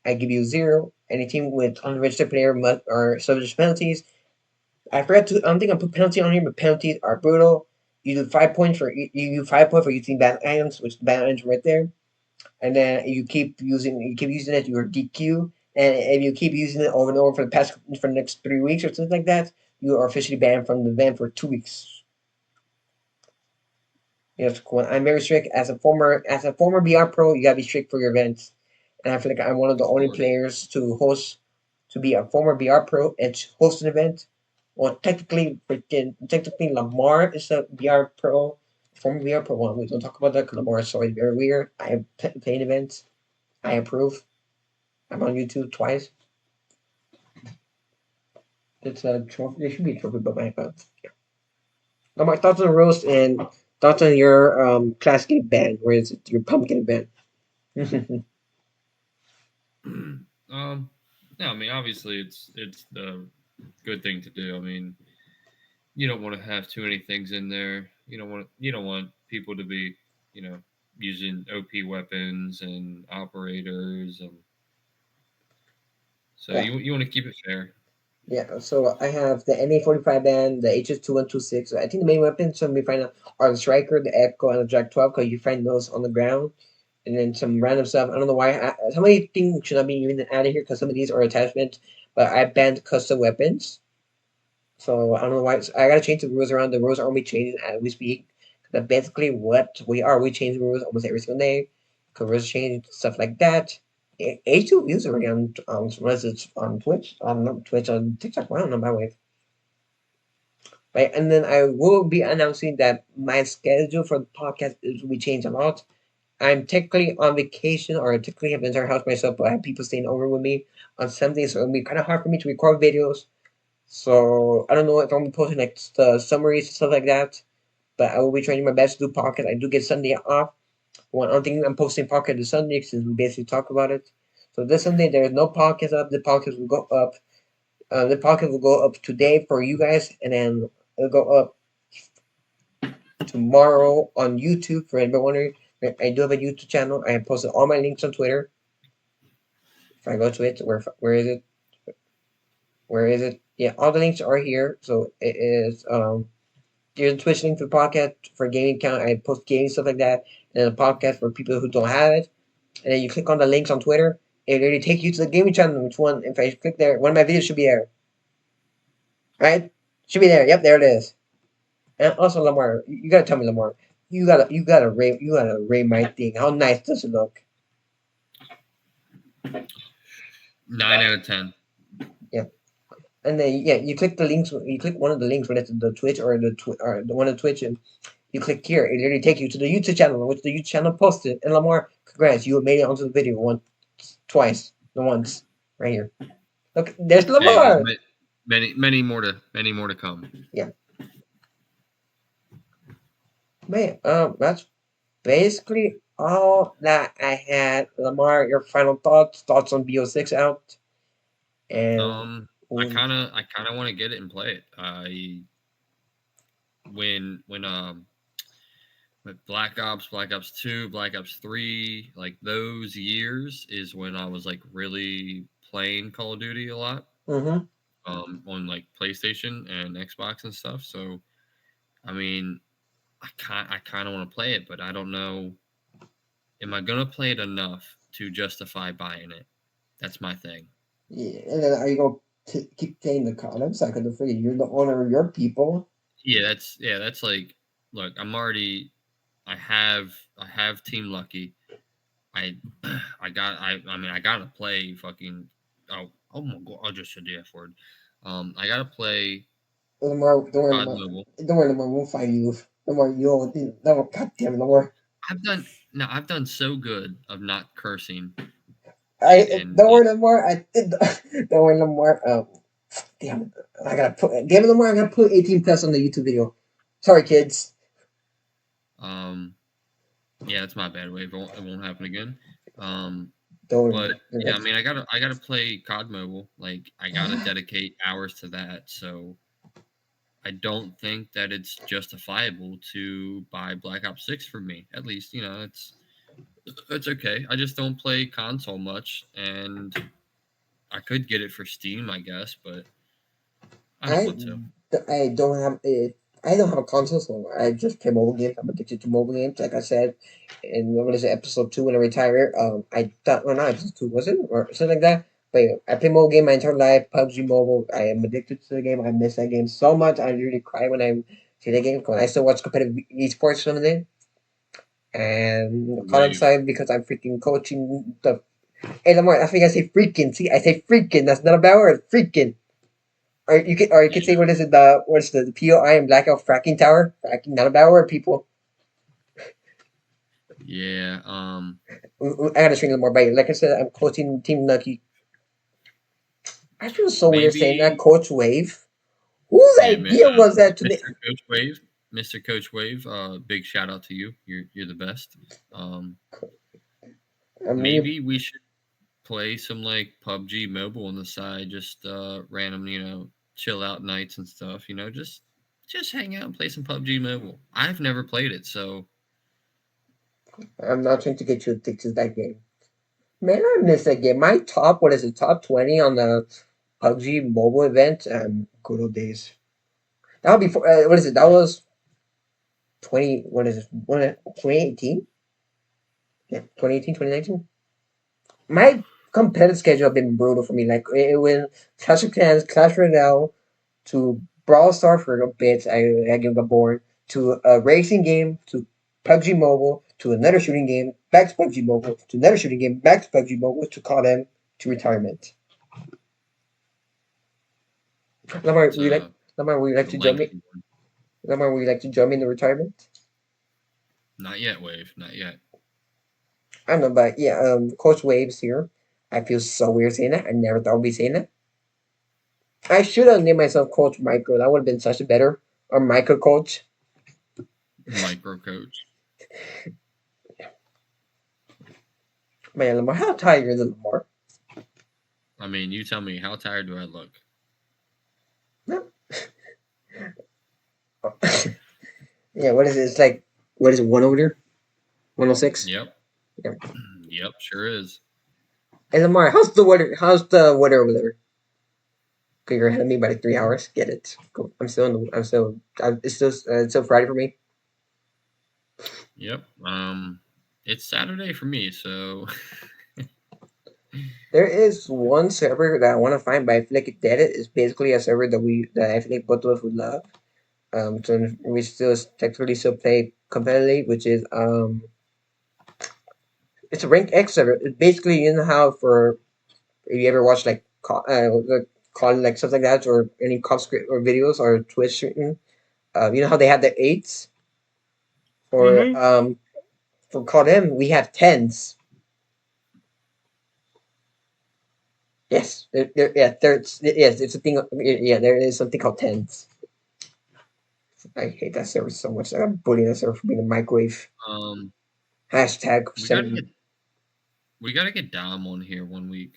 I give you 0. Any team with unregistered player must are subject to penalties. I forgot to. I don't think I put penalty on here, but penalties are brutal. You do 5 points for you do 5 points for using bad items, which the bad items right there, and then you keep using it, you're DQ, and if you keep using it over and over for the next 3 weeks or something like that, you are officially banned from the event for 2 weeks. Yes, cool. I'm very strict as a former BR pro. You gotta be strict for your events, and I feel like I'm one of the Of only course. players to be a former BR pro and to host an event. Well, technically, Lamar is a BR pro, former BR pro. One, we don't talk about that because Lamar is always very weird. I have played events. I approve. I'm on YouTube twice. It's a trophy. There should be a trophy, but my yeah. Now my thoughts on the roast and thoughts on your classic band. Where is it? Your pumpkin band. No, I mean obviously it's the good thing to do. I mean, you don't want to have too many things in there. You don't want people to be, you know, using OP weapons and operators, and so Yeah, you want to keep it fair. yeah. So I have the NA-45 band, the HS-2126. I think the main weapons some we find out are the Striker, the Echo, and the Jack 12 because you find those on the ground. And then some random stuff. I don't know why. Some of these things should not be even added here because some of these are attachments. But I banned custom weapons. So I don't know why. I gotta change the rules around. The rules are only changing as we speak. That's basically what we are. We change the rules almost every single day. Rules change stuff like that. A2 views already unless it's on Twitch, on not Twitch, on TikTok. I don't know my way. Right, and then I will be announcing that my schedule for the podcast will be changed a lot. I'm technically on vacation, or I technically have the entire house myself, but I have people staying over with me on some days, so it'll be kind of hard for me to record videos. So I don't know if I'm posting like the summaries and stuff like that, but I will be trying my best to do podcast. I do get Sunday off. One other thing I'm posting podcast this Sunday since we basically talk about it. So this Sunday there is no podcast up. The podcast will go up. The podcast will go up today for you guys, and then it'll go up tomorrow on YouTube for anybody wondering. I do have a YouTube channel. I have posted all my links on Twitter. If I go to it, where is it? Where is it? Yeah, all the links are here. So it is there's a Twitch link for the podcast for gaming account. I post gaming stuff like that, and then a podcast for people who don't have it. And then you click on the links on Twitter. It already takes you to the gaming channel. Which one? If I click there, one of my videos should be there. Right? Should be there. Yep, there it is. And also Lamar, you gotta tell me, Lamar. You gotta rate my thing. How nice does it look? 9 out of 10. Yeah. And then yeah, you click the links. You click one of the links, whether it's the Twitch or the one of Twitch, and you click here. It already take you to the YouTube channel, which the YouTube channel posted. And Lamar, congrats, you made it onto the video twice, the once right here. Look, there's Hey, there's Lamar. many more to come. Yeah, man. That's basically all that I had. Lamar, your final thoughts on BO6 out, and I um, kind of want to get it and play it. I when with Black Ops 2, Black Ops 3, like those years is when I was like really playing Call of Duty a lot Mm-hmm. on like PlayStation and Xbox and stuff. So I mean, I kind of want to play it, but I don't know. Am I gonna play it enough to justify buying it? That's my thing. Yeah, and then are you going to keep playing the condoms? I could figure you're the owner of your people. That's like, look, I have Team Lucky. I I gotta play fucking oh my god, I just said the F word. I gotta play Lamar, don't worry, COD Lamar. Mobile. Don't worry, Lamar. We'll find you. Lamar, you'll. No, God damn it, Lamar. I've done so good of not cursing I and don't worry, Lamar. Don't worry, Lamar. Damn it. I gotta put. Damn it, Lamar. I gotta put 18 plus on the YouTube video. Sorry, kids. um yeah, that's my bad wave. It won't happen again. Don't worry. But yeah, I mean, I gotta play COD Mobile. Like, I gotta dedicate hours to that. So I don't think that it's justifiable to buy Black Ops 6 for me. At least, it's okay. I just don't play console much, and I could get it for Steam, I guess, but I don't I want to. I don't have a I don't have a console, so I just play mobile games. I'm addicted to mobile games, like I said. And what is it, episode 2 when I retire? I thought well not episode 2 was it or something like that. But yeah, I play mobile game my entire life. PUBG Mobile. I am addicted to the game. I miss that game so much. I really cry when I see the game. When I still watch competitive esports some of it. And the column Wave. side because I'm freaking coaching the. Hey Lamar, I think I say freaking. See, I say freaking. That's not a bad word. Freaking. Or you could say Yeah. what's the POI in Blackout fracking tower? Fracking, not a bad word, people. Yeah. I gotta string them more by like I said, I'm coaching Team Lucky. I feel so weird saying that, Maybe. Coach Wave. Whose Yeah, idea was that to me? Mr. Coach Wave. Mr. Coach Wave. Big shout out to you. You're the best. I mean, Maybe we should play some like PUBG Mobile on the side, just random, chill out nights and stuff. Just hang out and play some PUBG Mobile. I've never played it, so I'm not trying to get you addicted to that game. Man, I miss that game. My top, what is it, top 20 on the PUBG mobile event? Good old days. That would be, what is it? That was 20, what is it, 2018? Yeah, 2018, 2019. My competitive schedule have been brutal for me. Like it went Clash of Clans, Clash Royale, to Brawl Stars for a bit. I got bored to a racing game, to PUBG Mobile, to another shooting game, back to PUBG Mobile, to another shooting game, back to PUBG Mobile, to call them to retirement. Lamar, it's would you like Lamar, would you like a to join me? lengthy one. Lamar, would you like to join me in the retirement? Not yet, Wave. Not yet. I don't know, but yeah, Coach Waves here. I feel so weird saying that. I never thought I'd be saying that. I should have named myself Coach Michael. That would have been such a better or Michael Coach. Micro coach. Man, Lamar, how tired is Lamar? I mean, you tell me, how tired do I look? No. Yeah, what is it? It's like what is it? One over there? 106? Yep. Yeah. Yep, sure is. Hey Lamar, how's the weather? How's the weather over there? Okay, you're ahead of me by like 3 hours. Get it? Cool. It's still Friday for me. Yep. It's Saturday for me, so There is one server that I want to find, but I feel like it dead. It is basically a server that I feel like both of us would love. So we still technically still play competitively, which is it's a rank X server. It's basically you know how for if you ever watch like call like stuff like that or any cop script or videos or Twitch streaming, you know how they have the eights Mm-hmm. for call M we have tens. Yes, yes, it's a thing. Yeah, there is something called tens. I hate that server so much. I'm bullying that server for being a microwave. um Hashtag we gotta seven. get we gotta get Dom on here one week.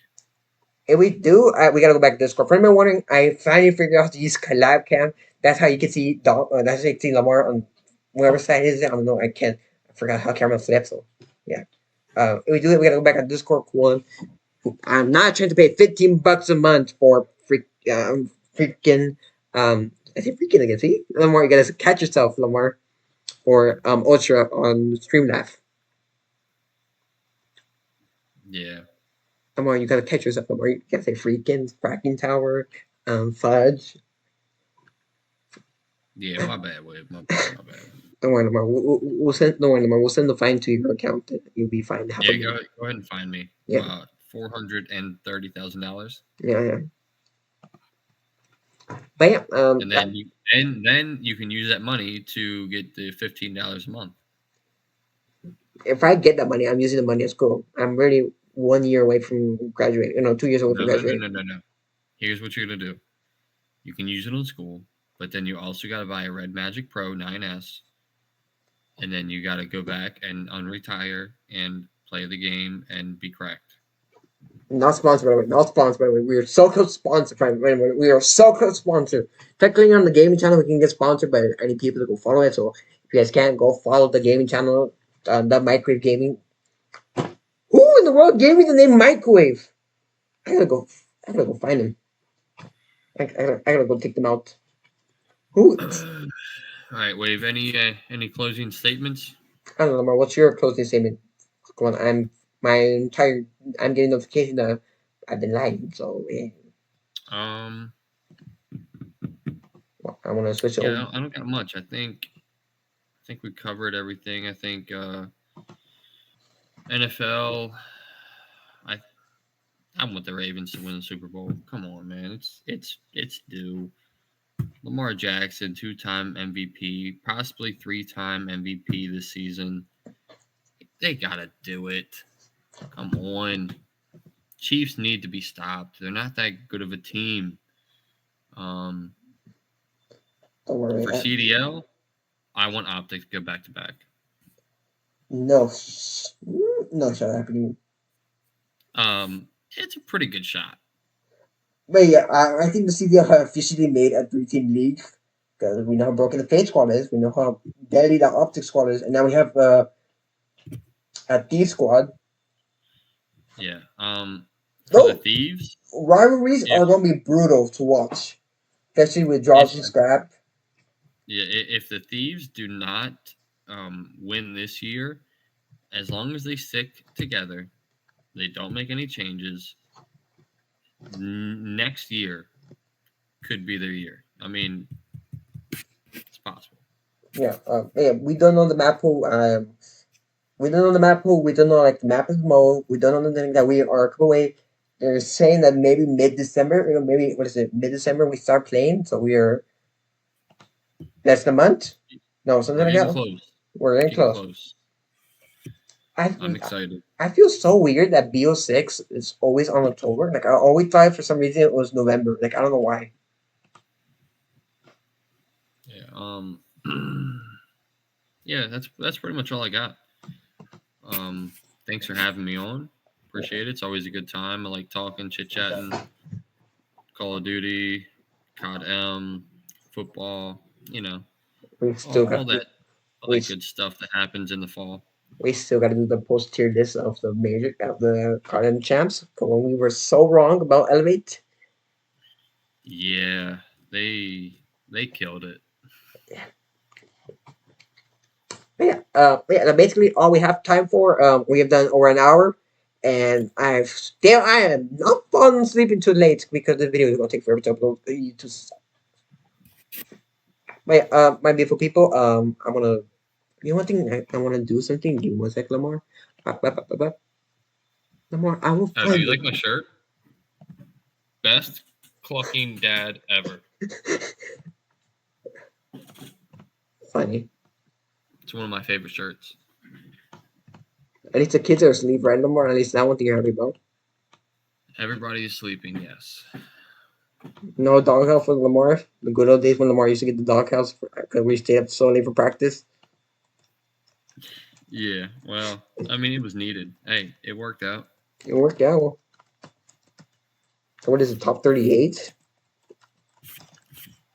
If we do, we gotta go back to Discord. For anyone wondering, I finally figured out how to use collab cam. That's how you can see that's how you can see Lamar on whatever side is it. I don't know. I can't. I forgot how camera flips. So yeah. If we do it, we gotta go back on Discord. One. I'm not trying to pay $15 a month for freaking I say freaking again. See, Lamar, you gotta catch yourself, Lamar, for Ultra on Streamlabs. Yeah. Lamar, you gotta catch yourself, Lamar. You gotta say freaking, fracking tower, fudge. Yeah, my bad, Wade. My bad. My bad. Don't worry, Lamar. We'll send. Don't worry, Lamar. We'll send the fine to your account. You'll be fine. Yeah, go ahead and find me. Yeah. $430,000. Yeah. But yeah, And then you can use that money to get the $15 a month. if I get that money, I'm using the money at school. I'm really 1 year away from graduating. 2 years away from graduating. No. Here's what you're gonna do. You can use it in school, but then you also gotta buy a Red Magic Pro 9S, and then you gotta go back and unretire and play the game and be cracked. Not sponsored by the way. Not sponsored by the way. We are so close sponsored. We are so close sponsored. Technically on the gaming channel, we can get sponsored by any people that go follow it. So if you guys can't, go follow the gaming channel, the Microwave Gaming. Who in the world gave me the name Microwave? I gotta go find him. I gotta go take them out. Who? All right, Wave. Any closing statements? I don't know. What's your closing statement? Come on, I'm getting notification that I've been lying. So yeah. I want to switch it over. Yeah, I don't got much. I think we covered everything. I think NFL. I want the Ravens to win the Super Bowl. Come on, man. It's due. Lamar Jackson, 2-time MVP, possibly 3-time MVP this season. They gotta do it. Come on. Chiefs need to be stopped. They're not that good of a team. Don't worry. For CDL, I want Optics to go back to back. No, shut up. It's a pretty good shot. But yeah, I think the CDL have officially made a 3-team league because we know how broken the Fate squad is. We know how deadly the Optic squad is, and now we have a Thief squad. Yeah. For the Thieves, rivalries are going to be brutal to watch, especially with draws and scrap. Yeah, if the Thieves do not win this year, as long as they stick together, they don't make any changes, next year could be their year. I mean, it's possible. Yeah, we don't know the map pool. We don't know the map pool. We don't know like the map of the mode. We don't know anything that we are away. They're saying that maybe mid-December, maybe what is it? Mid-December we start playing. So we are less than a month. No, something like that. Close. We're in close. I'm excited. I feel so weird that BO6 is always on October. Like I always thought for some reason it was November. Like I don't know why. Yeah. Yeah, that's pretty much all I got. Thanks for having me on. Appreciate it. It's always a good time. I like talking, chit-chatting, Call of Duty, COD M, football, We still got all that good stuff that happens in the fall. We still got to do the post-tier list of the COD M champs. When we were so wrong about Elevate. Yeah, they killed it. Yeah. Basically all we have time for. We have done over an hour, and I am not falling asleep too late because the video is gonna take forever to upload. But my beautiful people, I'm gonna. One thing I want to do something. Give me 1 sec, Lamar. Lamar, I will find. Do you like my shirt? Best clucking dad ever. Funny. It's one of my favorite shirts. At least the kids are asleep, right, Lamar? At least that one thing you're happy about. Everybody is sleeping, yes. No doghouse for Lamar. The good old days when Lamar used to get the doghouse because we stayed up so late for practice. Yeah, well, I mean, it was needed. Hey, it worked out. It worked out. So what is it, top 38?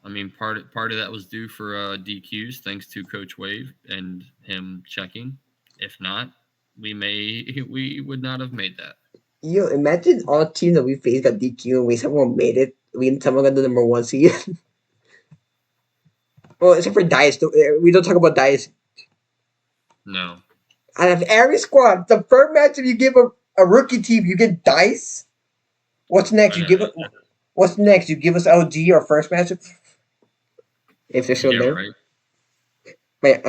I mean, part of that was due for DQs, thanks to Coach Wave and him checking. If not, we would not have made that. You imagine all teams that we faced got DQ and we somehow made it. We somehow got the number one seed. Well, except for Dice. We don't talk about Dice. No. Out of every squad, the first matchup you give a rookie team, you get Dice. What's next? I You know. give it. What's next? You give us LG our first matchup. If they're still Yeah, there. right. But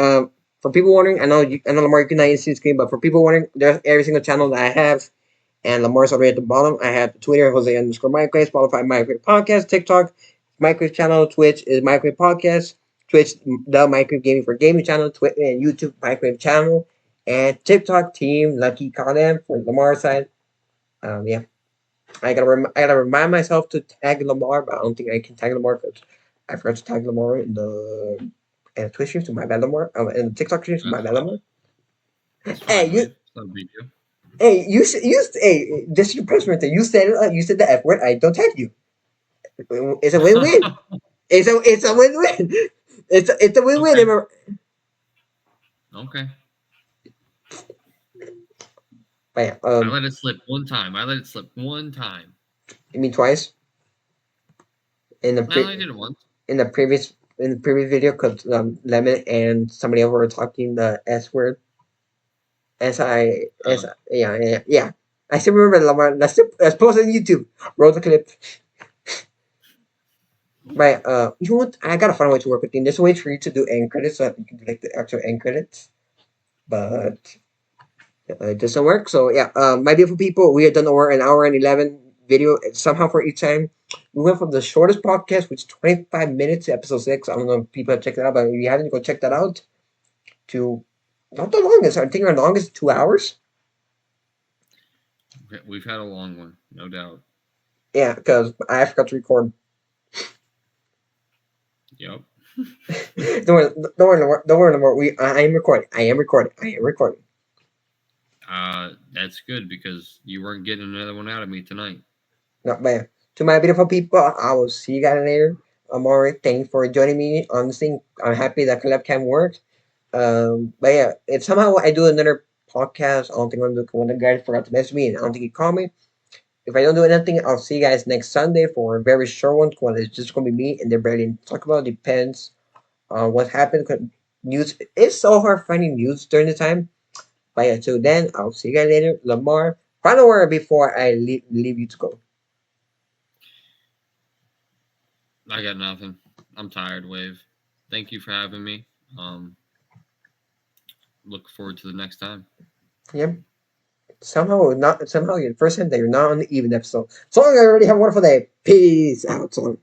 for people wondering, I know Lamar, you cannot see the screen, but for people wondering, there's every single channel that I have, and Lamar's already at the bottom. I have Twitter, Jose_Microwave, Spotify, Microwave Podcast, TikTok, Microwave Channel, Twitch is Microwave Podcast, Twitch, the Microwave Gaming for Gaming Channel, Twitter and YouTube Microwave Channel, and TikTok Team Lucky Colin for Lamar's side. Yeah, I gotta remind myself to tag Lamar, but I don't think I can tag Lamar because I forgot to tag Lamar in the Twitch streams to my bad Lamar, and the TikTok streams to my That's bad fine. Lamar. That's Hey, fine, you, Wave. It's no big deal. hey, hey, this is your punishment. You said it. You said the F word. I don't tag you. It's a win-win. It's a win-win. It's a win-win. Okay. Okay. But yeah, I let it slip one time. you mean twice in the No, I did it once. in the previous video because Lemon and somebody else were talking the S word. Yeah. I still remember Lamar. Let's post on YouTube. Roll the clip. Right. You know what? I gotta find a way to work with you. There's a way for you to do end credits so that you can do like the actual end credits, but it doesn't work. So yeah. My beautiful people, we have done over an hour and 11 video somehow for each time. We went from the shortest podcast, which is 25 minutes, to episode 6. I don't know if people have checked that out, but if you haven't, go check that out. To not the longest. I think our longest is 2 hours. We've had a long one, no doubt. Yeah, because I forgot to record. Yep. Don't worry no more. I am recording. That's good because you weren't getting another one out of me tonight. Not bad. To my beautiful people, I will see you guys later. Amore, thanks for joining me on this thing. I'm happy that collab cam worked. But yeah, if somehow I do another podcast, I don't think I'm gonna do. One of the guys forgot to message me, and I don't think he called me. If I don't do anything, I'll see you guys next Sunday for a very short one. Well, it's just gonna be me, and they're barely talk about. Depends on what happened. 'Cause news. It's so hard finding news during the time. But yeah, so then I'll see you guys later. Lamar, final word before I leave you to go. I got nothing. I'm tired, Wave. Thank you for having me. Look forward to the next time. Yep. Somehow you're the first time that you're not on the even episode. So long, everybody. Have a wonderful day. Peace out. So long.